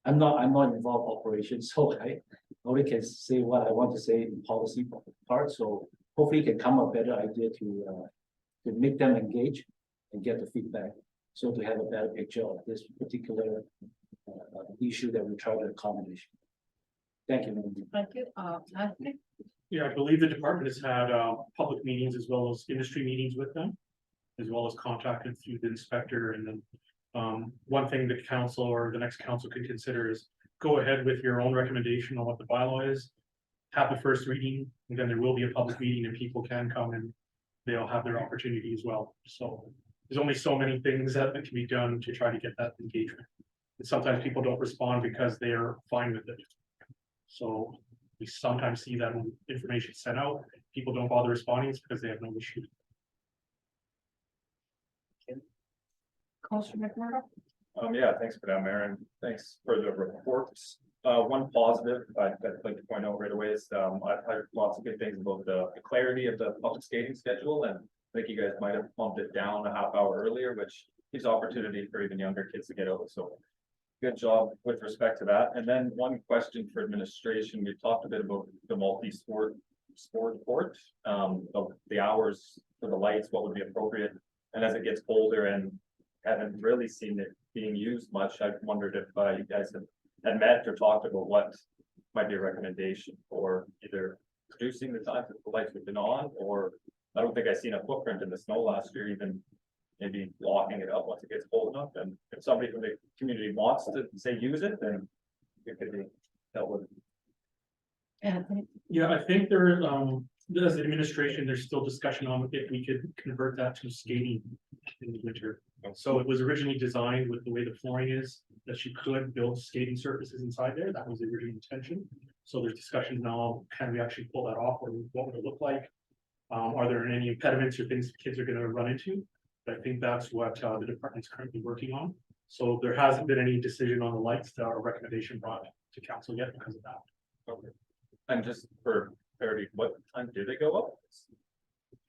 I'm not involved operations, so I only can say what I want to say in policy part, so hopefully can come a better idea to make them engage and get the feedback. So to have a better picture of this particular issue that we try to accommodate. Thank you. Madam Chair. Thank you, Anthony. Yeah, I believe the department has had public meetings as well as industry meetings with them. As well as contacted through the inspector, and then one thing the council or the next council can consider is go ahead with your own recommendation on what the bylaw is. Have the first reading, and then there will be a public meeting and people can come and they'll have their opportunity as well. So there's only so many things that can be done to try to get that engagement. And sometimes people don't respond because they're fine with it. So we sometimes see that when information is sent out, people don't bother responding, it's because they have no issue. Councilor McMurdo. Yeah, thanks for that, Mayor, and thanks for the reports. One positive I'd like to point out right away is, I've heard lots of good things about the clarity of the public skating schedule, and I think you guys might have bumped it down a half hour earlier, which gives opportunity for even younger kids to get out, so good job with respect to that. And then one question for administration, we talked a bit about the multi-sport court, the hours for the lights, what would be appropriate, and as it gets colder and haven't really seen it being used much. I wondered if you guys had met or talked about what might be a recommendation for either reducing the time that the lights have been on, or I don't think I've seen a footprint in the snow last year, even maybe locking it up once it gets cold enough. And if somebody from the community wants to say use it, then it could be dealt with. Anthony. Yeah, I think there, as administration, there's still discussion on if we could convert that to skating in the winter. So it was originally designed with the way the flooring is, that you could build skating surfaces inside there. That was the original intention. So there's discussion now, can we actually pull that off, or what would it look like? Are there any impediments or things kids are gonna run into? But I think that's what the department's currently working on. So there hasn't been any decision on the lights that our recommendation brought to council yet because of that. Okay. And just for clarity, what time do they go up?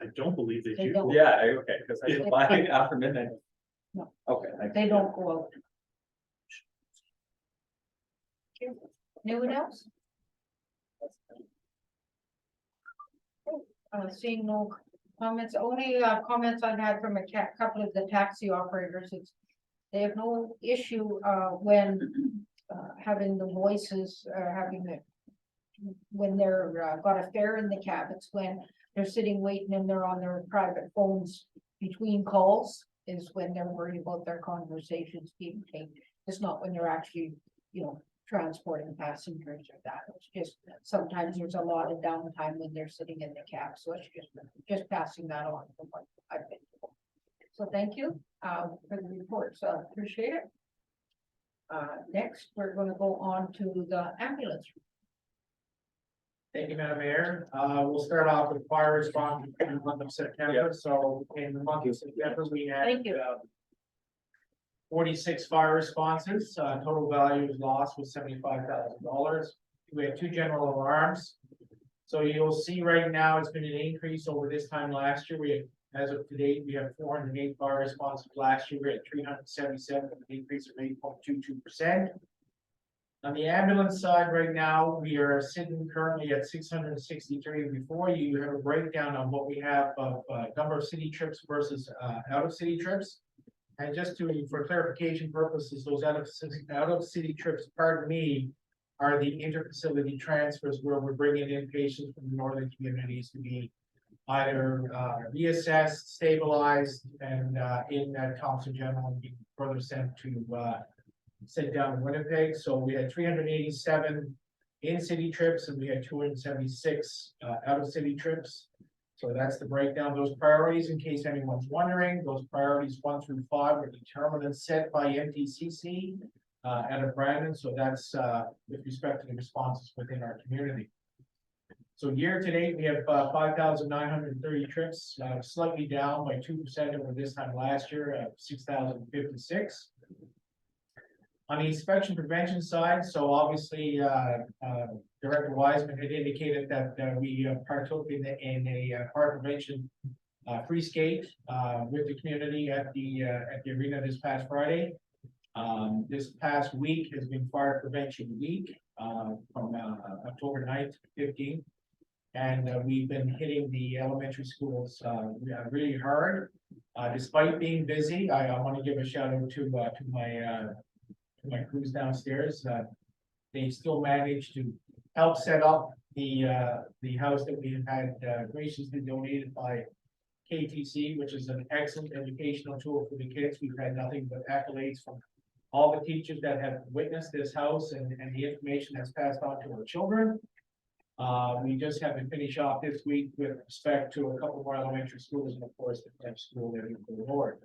I don't believe they They do. don't. Yeah, okay, because I know mine after midnight. No. Okay. They don't go out. Anyone else? Seeing no comments, only comments I've had from a couple of the taxi operators, it's, they have no issue when having the voices, having the, when they're got a fare in the cab, it's when they're sitting waiting and they're on their private phones between calls is when they're worried about their conversations being taken. It's not when they're actually, you know, transporting passengers or that. It's just sometimes there's a lot of downtime when they're sitting in the cab. So it's just passing that on from what I've been told. So thank you for the report. So I appreciate it. Next, we're going to go on to the ambulance. Thank you, Madam Mayor. We'll start off with fire response in the month of September. So in the month of September, we had Thank you. 46 fire responses. Total value is lost was $75,000. We had 2 general alarms. So you'll see right now it's been an increase over this time last year. We had, as of today, we have 408 fire responses. Last year we had 377, an increase of 8.22%. On the ambulance side right now, we are sitting currently at 663. Before you have a breakdown on what we have of number of city trips versus out of city trips. And just for clarification purposes, those out of city trips, pardon me, are the interfacility transfers where we're bringing in patients from the northern communities to be either reassessed, stabilized, and in Thompson General and be further sent down in Winnipeg. So we had 387 in-city trips and we had 276 out-of-city trips. So that's the breakdown. Those priorities, in case anyone's wondering, those priorities 1 through 5 were determined and set by MTCC out of Brandon. So that's with respect to the responses within our community. So year to date, we have 5,930 trips, slightly down by 2% over this time last year at 6,056. On the inspection prevention side, so obviously Director Wiseman had indicated that we partook in a fire prevention free skate with the community at the arena this past Friday. This past week has been Fire Prevention Week, from October 9th to 15th. And we've been hitting the elementary schools really hard. Despite being busy, I want to give a shout out to my crews downstairs. They still managed to help set up the house that we had graciously donated by KTC, which is an excellent educational tool for the kids. We've had nothing but accolades from all the teachers that have witnessed this house and the information that's passed on to our children. We just have to finish off this week with respect to a couple of our elementary schools and of course the French school there in the north.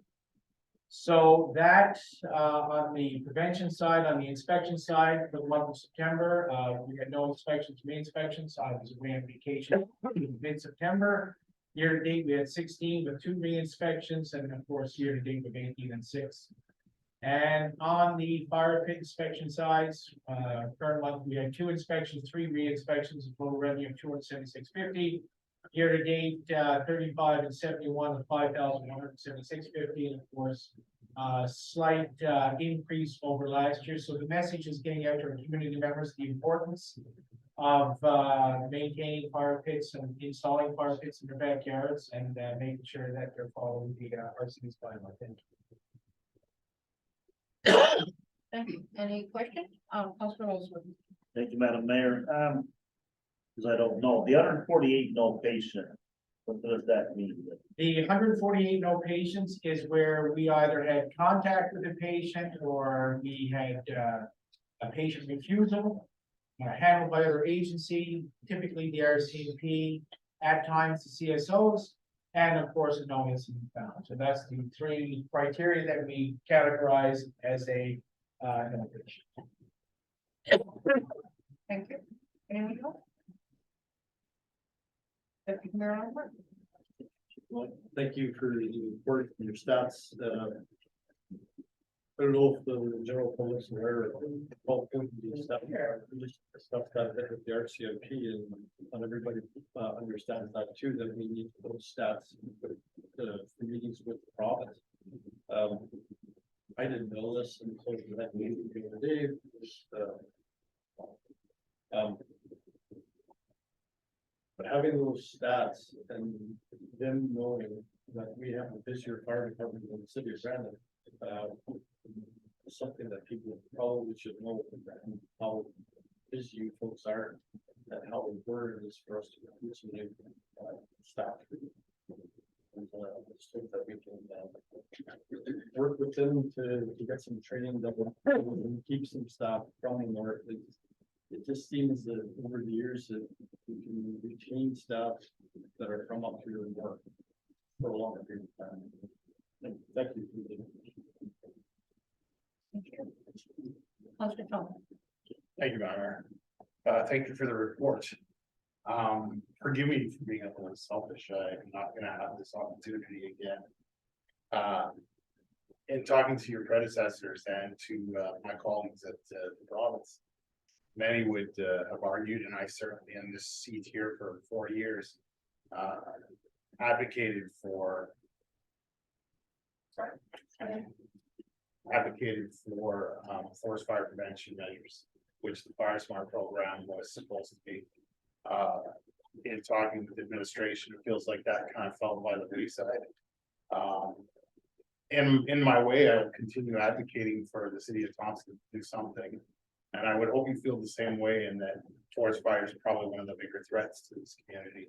So that, on the prevention side, on the inspection side, for the month of September, we had no inspections, re-inspections. I was away on vacation mid-September. Year to date, we had 16 with 2 re-inspections, and of course, year to date with 18 and 6. And on the fire pit inspection sides, current month, we had 2 inspections, 3 re-inspections, a total revenue of $276.50. Year to date, 35 and 71 of $5,176.50, and of course, slight increase over last year. So the message is getting out to our community members the importance of maintaining fire pits and installing fire pits in their backyards and making sure that they're following the RC's guidelines. Thank you. Thank you. Any questions? Councilor Holsworth. Thank you, Madam Mayor. Because I don't know, the 148 no patient, what does that mean? The 148 no patients is where we either had contact with the patient or we had a patient refusal handled by other agency, typically the RCMP, at times the CSOs, and of course, a no incident found. So that's the 3 criteria that we categorize as a no patient. Thank you. Anyone else? Deputy Mayor Lambert. Well, thank you for the report and your stats. I don't know if the general public's aware of all the stuff, just stuff that with the RCMP and everybody understands that too, that we need those stats for meetings with the province. I didn't know this until that meeting the other day. But having those stats and them knowing that we have a busier fire department in the city of Brandon, something that people probably should know, and how busy you folks are and how important it is for us to recruit some new staff. And just hope that we can work with them to get some training that will keep some staff from the north. It just seems that over the years that we can retain staff that are from up here and work for a longer period of time. Thank you. Thank you. Councilor Thompson. Thank you, Mayor. Thank you for the report. Forgive me for being a little selfish. I'm not gonna have this opportunity again. In talking to your predecessors and to my colleagues at the province, many would have argued, and I certainly in this seat here for 4 years, advocated for forest fire prevention measures, which the Fire Smart program was supposed to be. In talking with the administration, it feels like that kind of fell by the wayside. In my way, I will continue advocating for the city of Thompson to do something. And I would hope you feel the same way, in that forest fire is probably one of the bigger threats to this community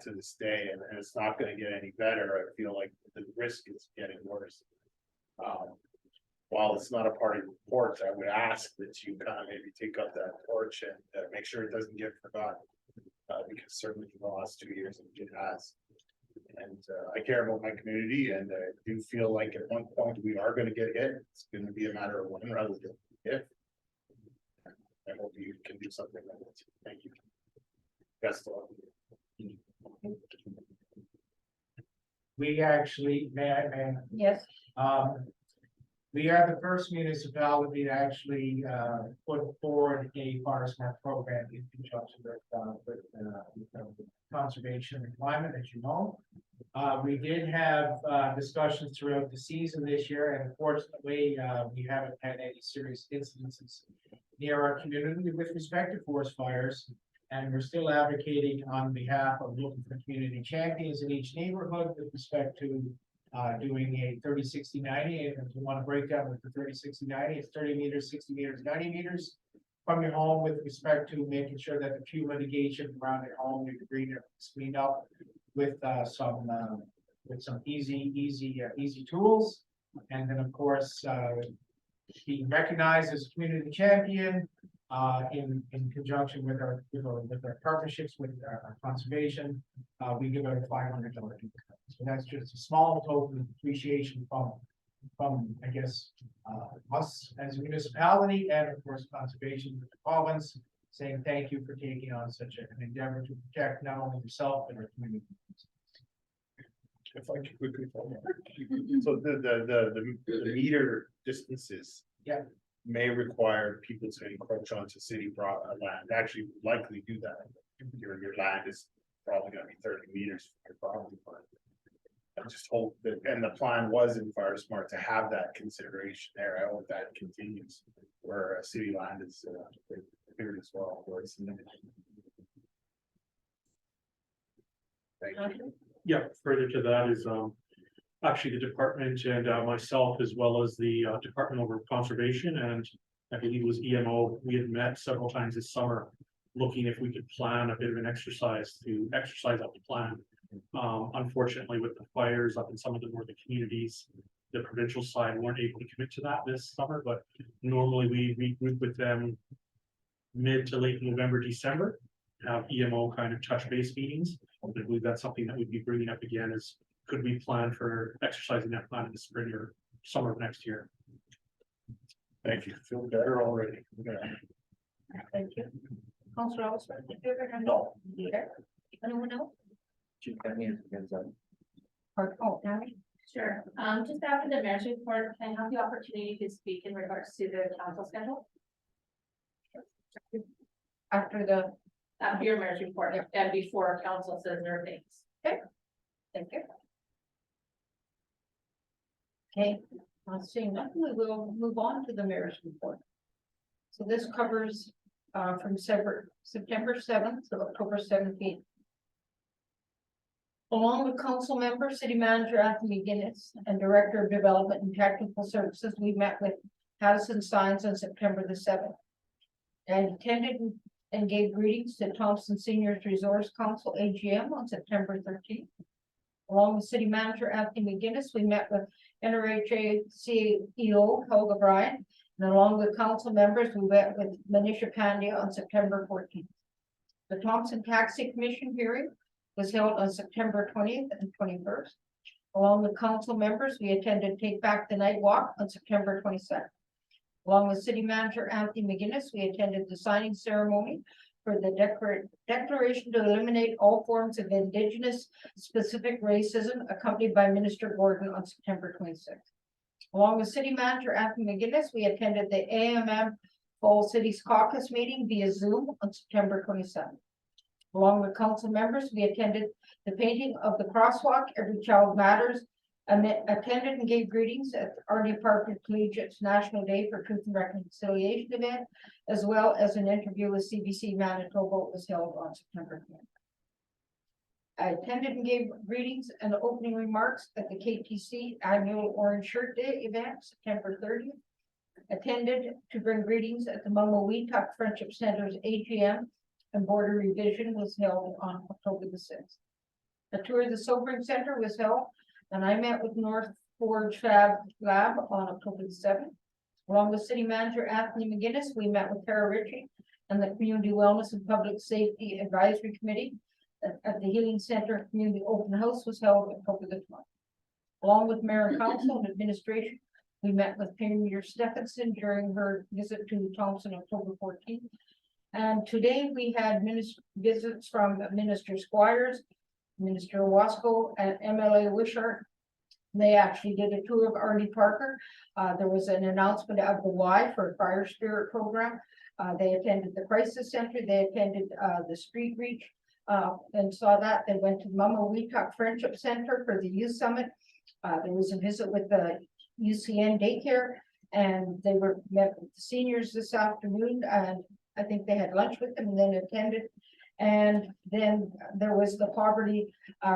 to this day, and it's not going to get any better. I feel like the risk is getting worse. While it's not a part of the report, I would ask that you kind of maybe take up that torch and make sure it doesn't get forgotten, because certainly for the last 2 years it has. And I care about my community, and I do feel like at one point we are going to get hit. It's going to be a matter of when rather than if. I hope you can do something like that. Thank you. Best of luck. We actually, may I? Yes. We are the first municipality to actually put forward a fire smart program in conjunction with conservation and climate, as you know. We did have discussions throughout the season this year, and unfortunately, we haven't had any serious incidences near our community with respect to forest fires. And we're still advocating on behalf of looking for community champions in each neighborhood with respect to doing a 30, 60, 90, and if you want to break down with the 30, 60, 90, it's 30 meters, 60 meters, 90 meters from your home with respect to making sure that the fuel mitigation around your home, your debris is cleaned up with some easy tools. And then, of course, being recognized as a community champion in conjunction with our partnerships with our conservation, we give out a $500. So that's just a small token of appreciation from I guess us as a municipality and of course conservation with the province, saying thank you for taking on such an endeavor to protect not only yourself but our community. If I could quickly follow up. So the meter distances. Yeah. May require people to encroach onto city land, actually likely do that. Your land is probably gonna be 30 meters from your property line. I just hope that, and the plan was in Fire Smart to have that consideration there. I hope that continues where city land is here as well, where it's limited. Thank you. Yeah, further to that is, actually the department and myself, as well as the Department of Conservation, and I believe it was EMO, we had met several times this summer, looking if we could plan a bit of an exercise to exercise out the plan. Unfortunately, with the fires up in some of the northern communities, the provincial side weren't able to commit to that this summer, but normally we regroup with them mid to late November, December, have EMO kind of touch base meetings. I believe that's something that we'd be bringing up again is, could we plan for exercising that plan in the spring or summer of next year? Thank you. Feel better already. Thank you. Councilor Ellison, did you ever have no? Okay. Anyone else? Oh, Danny? Sure, just after the mayor's report, can I have the opportunity to speak in regards to the council schedule? After Your mayor's report, and before council says their things. thank you. Okay, seeing nothing, we will move on to the mayor's report. So this covers from September 7th to October 17th. Along with council member, city manager Anthony McGinnis, and director of development and technical services, we met with Addison Signs on September the 7th. And attended and gave greetings to Thompson Seniors Resource Council AGM on September 13th. Along with city manager Anthony McGinnis, we met with NRHA CEO Helga Bryan, and along with council members, we met with Manisha Pandya on September 14th. The Thompson Taxi Commission hearing was held on September 20th and 21st. Along with council members, we attended Take Back the Night Walk on September 22nd. Along with city manager Anthony McGinnis, we attended the signing ceremony for the declaration to eliminate all forms of Indigenous specific racism, accompanied by Minister Gordon on September 26th. Along with city manager Anthony McGinnis, we attended the AMM Fall Cities Caucus meeting via Zoom on September 27th. Along with council members, we attended the painting of the crosswalk Every Child Matters, and attended and gave greetings at the Arnie Parker Collegiate's National Day for Truth and Reconciliation event, as well as an interview with CBC Manitoba was held on September 10th. I attended and gave greetings and opening remarks at the KTC annual Orange Shirt Day event, September 30th. Attended to bring greetings at the Mumawituck Friendship Center's AGM, and border revision was held on October the 6th. A tour of the Sobering Center was held, and I met with North Forge Fab Lab on October the 7th. Along with city manager Anthony McGinnis, we met with Tara Ritchie and the Community Wellness and Public Safety Advisory Committee at the Healing Center. Community Open House was held October the 12th. Along with mayor and council and administration, we met with Premier Stephenson during her visit to Thompson October 14th. And today we had visits from Minister Squires, Minister Wasco, and MLA Wishart. They actually did a tour of Arnie Parker. There was an announcement of the Y for Fire Spirit Program. They attended the crisis center, they attended, the street reach, and saw that. They went to Mama Weetuck Friendship Center for the youth summit. There was a visit with the UCN daycare, and they met with the seniors this afternoon, and I think they had lunch with them and then attended. And then there was the poverty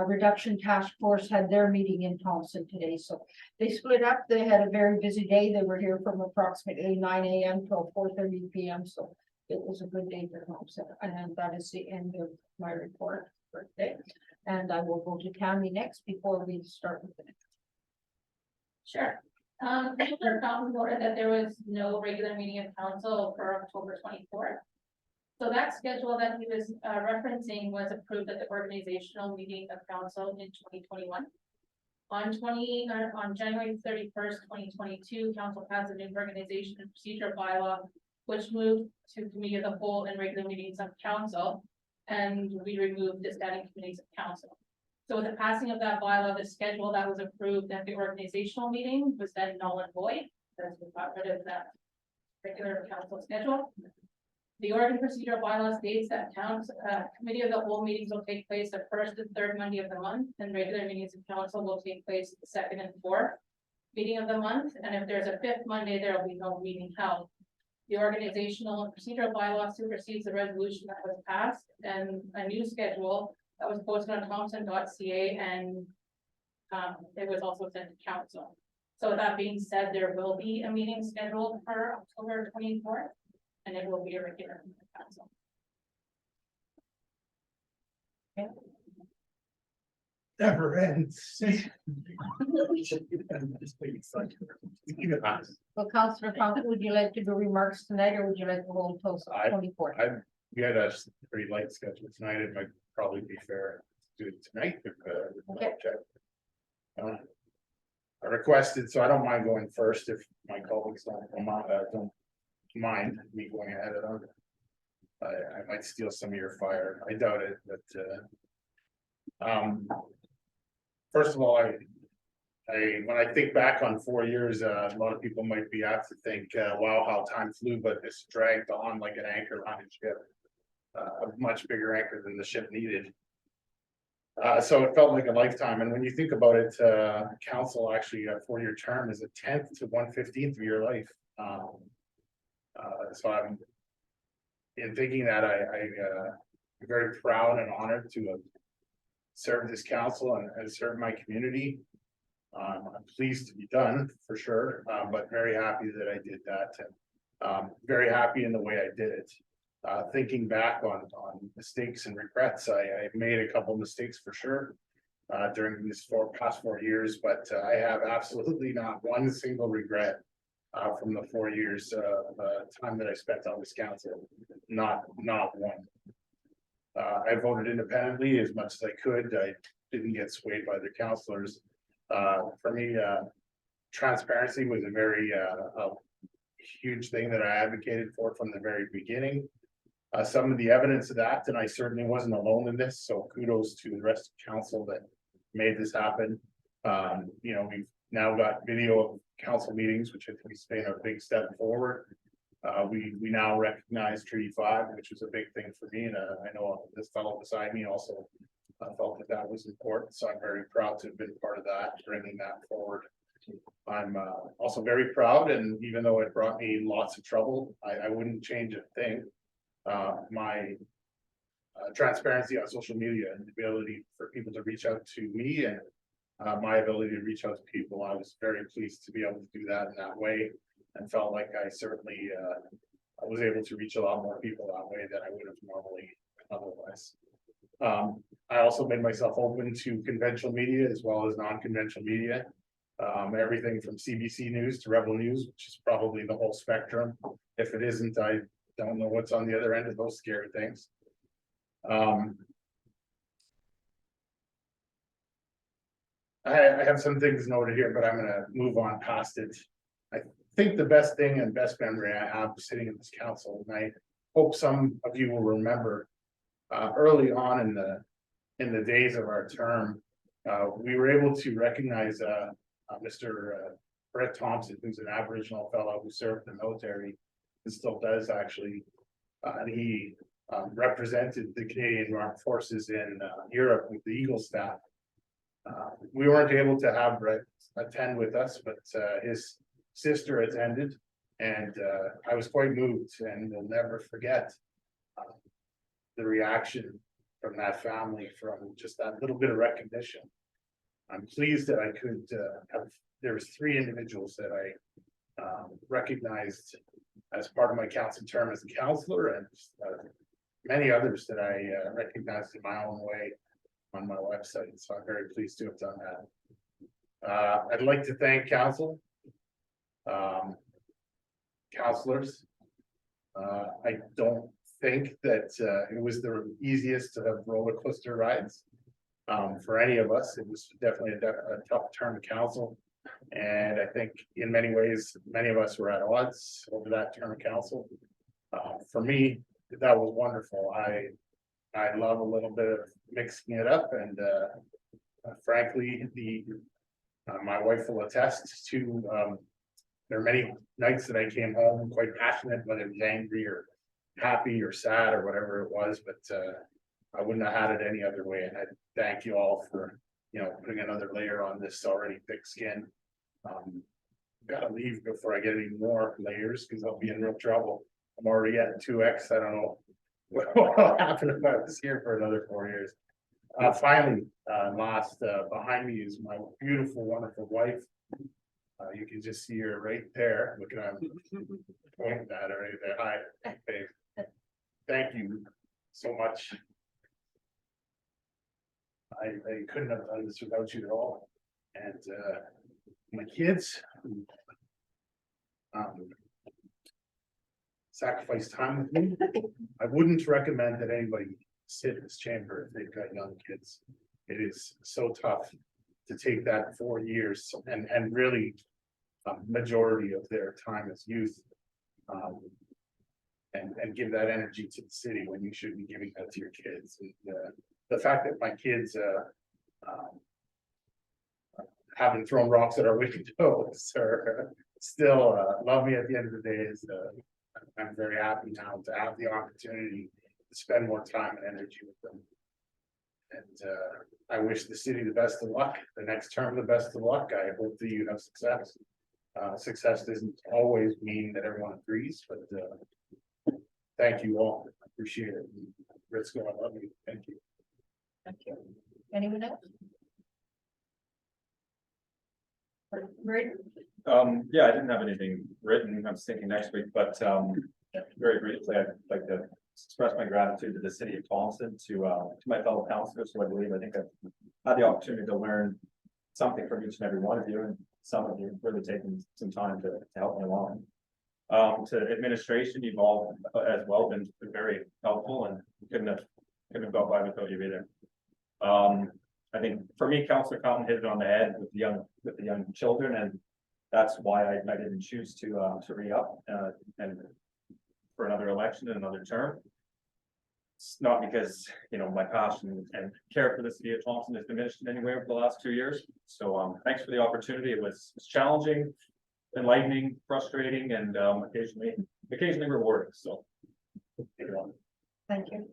reduction task force had their meeting in Thompson today, so they split up. They had a very busy day. They were here from approximately 9 a.m. till 4:30 p.m. So it was a good day for Thompson, and that is the end of my report for today. And I will go to Tammy next before we start with the next. Sure. The council voted that there was no regular meeting of council for October 24th. So that schedule that he was referencing was approved at the organizational meeting of council in 2021. On January 31st, 2022, council passed a new organization and procedure bylaw, which moved to committee of the whole and regular meetings of council, and we removed the standing committees of council. So with the passing of that bylaw, the schedule that was approved at the organizational meeting was then null and void, as we got rid of that regular council schedule. The Oregon procedural bylaw states that committee of the whole meetings will take place the first and third Monday of the month, and regular meetings of council will take place the second and fourth meeting of the month. And if there's a fifth Monday, there will be no meeting held. The organizational and procedural bylaw supersedes the resolution that was passed, and a new schedule that was posted on Thompson.ca, and it was also sent to council. So that being said, there will be a meeting scheduled for October 24th. And it will be a regular council. Never ends. Well, Councillor Funk, would you like to do remarks tonight, or would you like to hold till I- 24th? We had a pretty light schedule tonight. It might probably be fair to do it tonight if, Okay. I requested, so I don't mind going first if my colleagues don't mind me going ahead of them. I might steal some of your fire. I doubt it, but, first of all, when I think back on 4 years, a lot of people might be apt to think, wow, how time flew, but this dragged on like an anchor on a ship. A much bigger anchor than the ship needed. So it felt like a lifetime, and when you think about it, council actually a 4-year term is a 10th to 1/15 of your life. So I'm in thinking that I'm very proud and honored to have served this council and served my community. I'm pleased to be done for sure, but very happy that I did that, and very happy in the way I did it. Thinking back on mistakes and regrets, I made a couple mistakes for sure during this past 4 years, but I have absolutely not one single regret from the 4 years time that I spent on this council. Not one. I voted independently as much as I could. I didn't get swayed by the councilors. For me, transparency was a very huge thing that I advocated for from the very beginning. Some of the evidence of that, and I certainly wasn't alone in this, so kudos to the rest of council that made this happen. We've now got video of council meetings, which I think has been a big step forward. We now recognize Treaty 5, which was a big thing for me, and I know this fellow beside me also felt that was important, so I'm very proud to have been part of that, bringing that forward. I'm also very proud, and even though it brought me lots of trouble, I wouldn't change a thing. My transparency on social media and the ability for people to reach out to me, and my ability to reach out to people, I was very pleased to be able to do that in that way, and felt like I certainly I was able to reach a lot more people that way than I would have normally otherwise. I also made myself open to conventional media as well as non-conventional media. Everything from CBC News to Rebel News, which is probably the whole spectrum. If it isn't, I don't know what's on the other end of those scary things. I have some things noted here, but I'm gonna move on past it. I think the best thing and best memory I have sitting in this council, and I hope some of you will remember, early on in the days of our term, we were able to recognize, Mr. Brett Thompson, who's an Aboriginal fellow who served in the military, and still does actually. And he represented the Canadian Armed Forces in Europe with the Eagle staff. We weren't able to have Brett attend with us, but his sister attended. And I was quite moved, and will never forget the reaction from that family, from just that little bit of recognition. I'm pleased that I could have, there was 3 individuals that I recognized as part of my council term as a councillor, and many others that I recognized in my own way on my website. So I'm very pleased to have done that. I'd like to thank council, councillors. I don't think that it was the easiest of roller coaster rides for any of us. It was definitely a tough term to council. And I think in many ways, many of us were at odds over that term of council. For me, that was wonderful. I love a little bit of mixing it up, and frankly, my wife will attest to, there are many nights that I came home quite passionate, whether it was angry or happy or sad or whatever it was, but I wouldn't have had it any other way. And I thank you all for, putting another layer on this already thick skin. Gotta leave before I get any more layers, because I'll be in real trouble. I'm already at 2x. I don't know what'll happen if I was here for another 4 years. Finally, last behind me is my beautiful, wonderful wife. You can just see her right there. Look at her, pointing at her right there. Hi, babe. Thank you so much. I couldn't have done this without you at all. And my kids sacrifice time with me. I wouldn't recommend that anybody sit in this chamber if they've got young kids. It is so tough to take that 4 years and really majority of their time as youth, and give that energy to the city when you should be giving that to your kids. And, the fact that my kids haven't thrown rocks at our windows or still love me at the end of the day is I'm very happy now to have the opportunity to spend more time and energy with them. And I wish the city the best of luck, the next term the best of luck. I hope that you have success. Success doesn't always mean that everyone agrees, but thank you all. I appreciate it. Ritzko, I love you. Thank you. Thank you. Anyone else? Great. Yeah, I didn't have anything written. I was thinking next week, but very briefly, I'd like to express my gratitude to the city of Thompson, to my fellow councilors, who I think I've had the opportunity to learn something from each and every one of you, and some of you really taking some time to help me along. To administration, you've all as well been very helpful, and couldn't have got by without you either. I think for me, Councillor Fountain hit it on the head with the young children, and that's why I didn't choose to re-up and for another election and another term. It's not because, my passion and care for the city of Thompson has diminished in any way over the last 2 years. So thanks for the opportunity. It was challenging, enlightening, frustrating, and occasionally rewarding. So Thank you.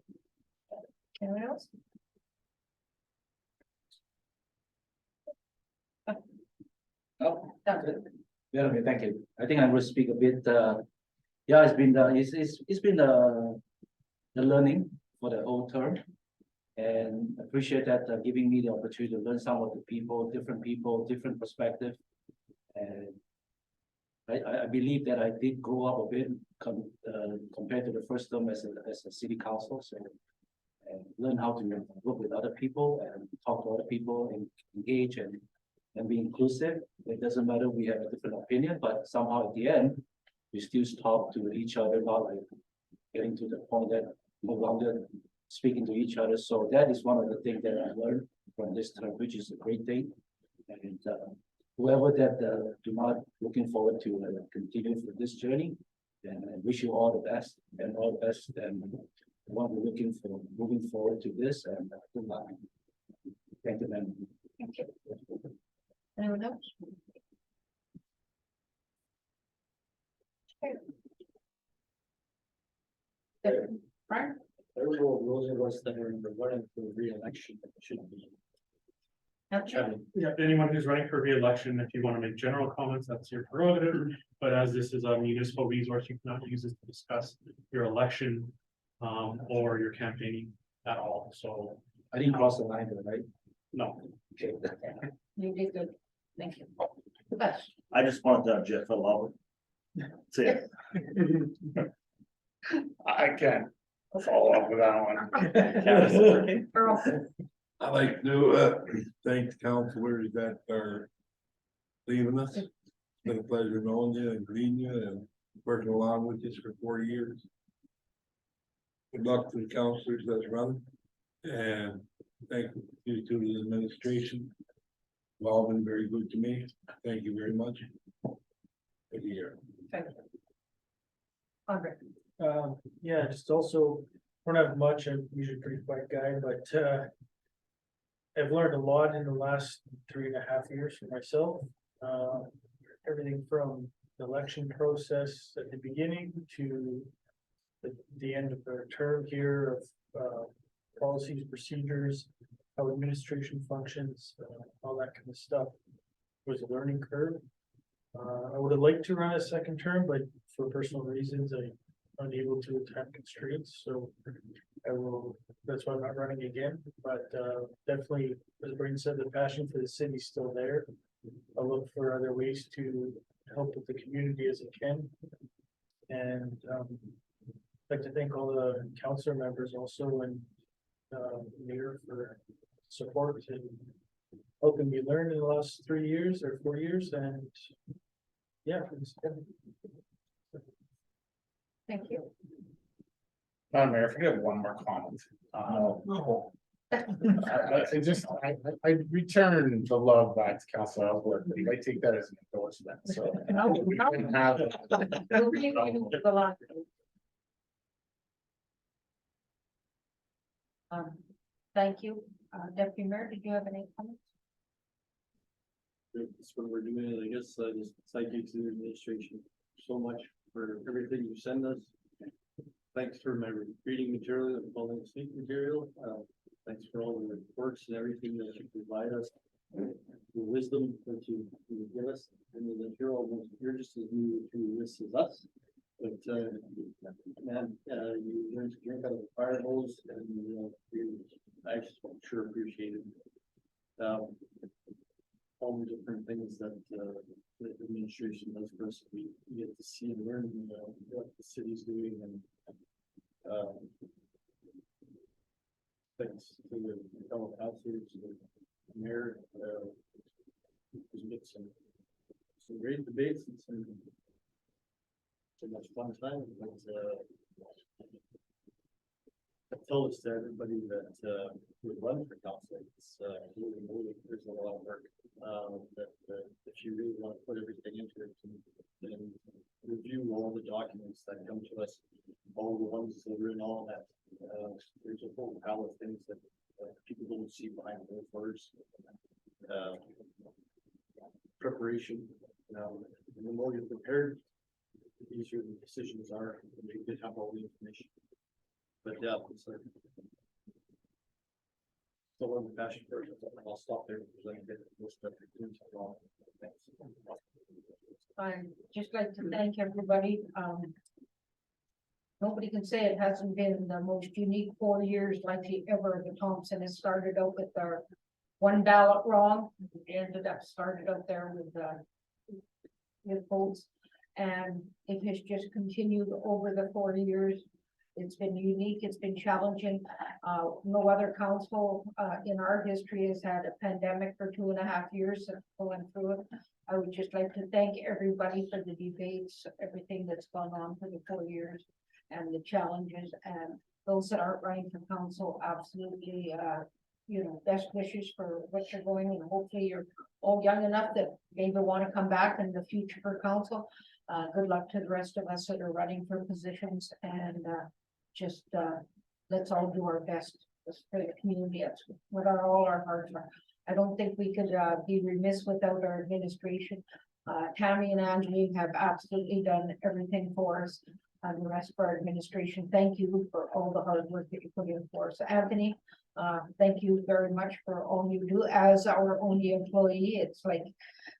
Anyone else? Oh, Done. yeah, okay, thank you. I think I will speak a bit, yeah, it's been the learning for the whole term. And appreciate that giving me the opportunity to learn some of the people, different perspective. And I believe that I did grow up a bit compared to the first term as a city council. So, and learn how to work with other people and talk to other people and engage and be inclusive. It doesn't matter we have a different opinion, but somehow at the end, we still talk to each other, not like getting to the point that no longer speaking to each other. So that is one of the things that I learned from this term, which is a great thing. And whoever that do not looking forward to continue for this journey, and I wish you all the best and all the best. And what we're looking for moving forward to this, and good luck. Thank you, man. Thank you. Anyone else? Okay. Brian? Those of us that are running for re-election should be. Yeah, anyone who's running for re-election, if you want to make general comments, that's your prerogative, but as this is a municipal resource, you cannot use this to discuss your election. Or your campaigning at all, so, I didn't cross the line, right? no. Okay. You did good. Thank you. The best. I just wanted to have Jeff along. See ya. I can follow up with that one. Earl, I'd like to thank the counselors that are leaving us. It's been a pleasure knowing you and reading you and working along with you for 4 years. Good luck to the counselors that's running, and thank you to the administration. You've all been very good to me. Thank you very much. Good year. thank you. Andre, Yeah, just also, don't have much, I'm usually a pretty quiet guy, but, I've learned a lot in the last 3.5 years for myself. Everything from the election process at the beginning to the end of the term here of, policies, procedures, how administration functions, all that kind of stuff was a learning curve. I would have liked to run a second term, but for personal reasons, I'm unable to attend constraints, so I will, that's why I'm not running again, but definitely, as Brian said, the passion for the city is still there. I'll look for other ways to help with the community as I can. And I'd like to thank all the council members also and mayor for support and helping me learn in the last 3 years or 4 years, and yeah. thank you. Madam Mayor, if I could have one more comment. No. I return the love back to Council Ellsworth. I take that as an endorsement, so. We can have- We'll read you the lot. Thank you. Deputy Mayor, did you have any comments? That's what we're doing, I guess, just thank you to the administration so much for everything you send us. Thanks for my reading material and following speak material, thanks for all the reports and everything that you provide us. The wisdom that you give us, and that you're just as new to this as us. But, man, you learn to drink out of the fire hose, and, I just sure appreciate it. All the different things that the administration does for us, we get to see and learn, what the city's doing, and thanks to the fellow councilors, the mayor, there's been some great debates and so much fun time, but I tell this to everybody that would run for council, it's really, there's a lot of work. That if you really want to put everything into it and review all the documents that come to us, all the ones that are in all that, there's a whole pile of things that people don't see behind those words. Preparation, and the more you're prepared, the easier the decisions are, and you can have all the information. But yeah, it's like, still on the passion for it, I'll stop there because I can get most of it wrong. Thanks. I'd just like to thank everybody. Nobody can say it hasn't been the most unique 4 years like the ever the Thompson has started out with our one ballot wrong. We ended up started out there with votes. And it has just continued over the 40 years. It's been unique, it's been challenging. No other council in our history has had a pandemic for 2.5 years going through it. I would just like to thank everybody for the debates, everything that's gone on for the 4 years and the challenges, and those that aren't running for council, absolutely, best wishes for what you're going, and hopefully you're all young enough that maybe want to come back in the future for council. Good luck to the rest of us that are running for positions, and just let's all do our best for the community. That's what all our hearts are. I don't think we could be remiss without our administration. Tammy and Angeline have absolutely done everything for us. And the rest of our administration, thank you for all the hard work that you put in for us. Anthony, thank you very much for all you do as our only employee. It's like,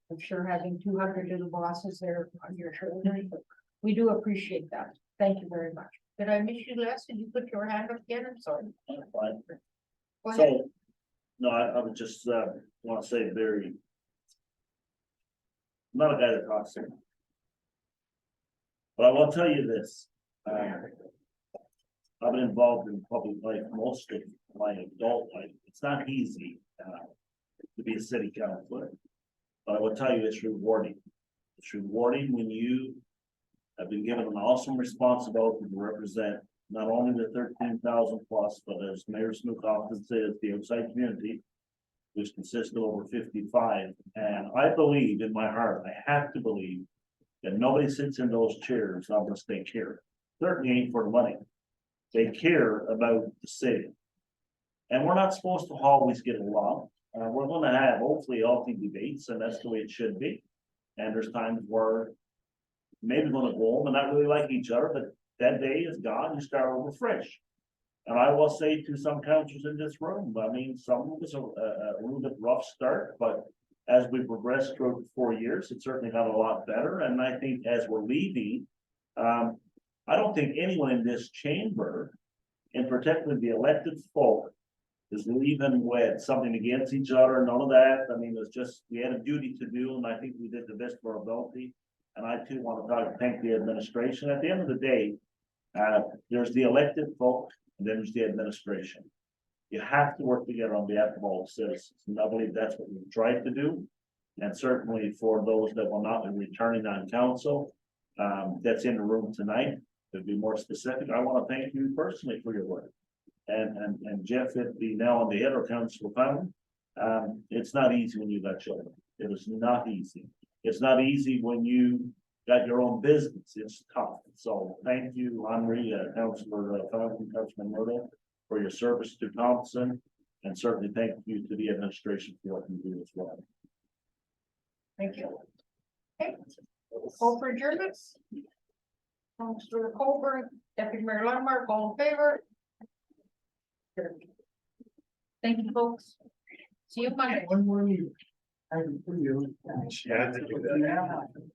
I'm sure having 200 little bosses there on your shoulders, but we do appreciate that. Thank you very much. Did I miss you, Les? Did you put your hand up again? I'm sorry. Fine. Go ahead. So, no, I would just, want to say very. I'm not a guy that talks here. But I will tell you this, I've been involved in public life most of my adult life. It's not easy, to be a city councilor. But I will tell you, it's rewarding. It's rewarding when you have been given an awesome responsibility to represent not only the 13,000 plus, but as Mayor Snook often says, the outside community, which consists of over 55. And I believe in my heart, I have to believe that nobody sits in those chairs, not gonna stay here. Certainly ain't for the money. They care about the city. And we're not supposed to always get along. We're gonna have hopefully healthy debates, and that's the way it should be. And there's times where maybe gonna go home and not really like each other, but that day is gone, you start over fresh. And I will say to some councillors in this room, I mean, some of us a little bit rough start, but as we progress through 4 years, it certainly got a lot better. And I think as we're leaving, I don't think anyone in this chamber, and particularly the elected folk, is leaving with something against each other, none of that. I mean, it's just, we had a duty to do, and I think we did the best of our ability. And I too want to thank the administration. At the end of the day, there's the elected folk, and then there's the administration. You have to work together on behalf of all citizens, and I believe that's what we've tried to do. And certainly for those that will not be returning on council, that's in the room tonight, to be more specific, I want to thank you personally for your work. And Jeff, it be now on the head or Council Fallon, it's not easy when you got children. It is not easy. It's not easy when you got your own business. It's tough. So thank you, Henri, Councilor Fallon, Councilman Murdo, for your service to Thompson, and certainly thank you to the administration for what you do as well. Thank you. Okay, call for adjournments. Councilor Colburn, Deputy Mayor Landmark, all in favor? Thank you, folks. See you Monday. One more meeting. She had to do that.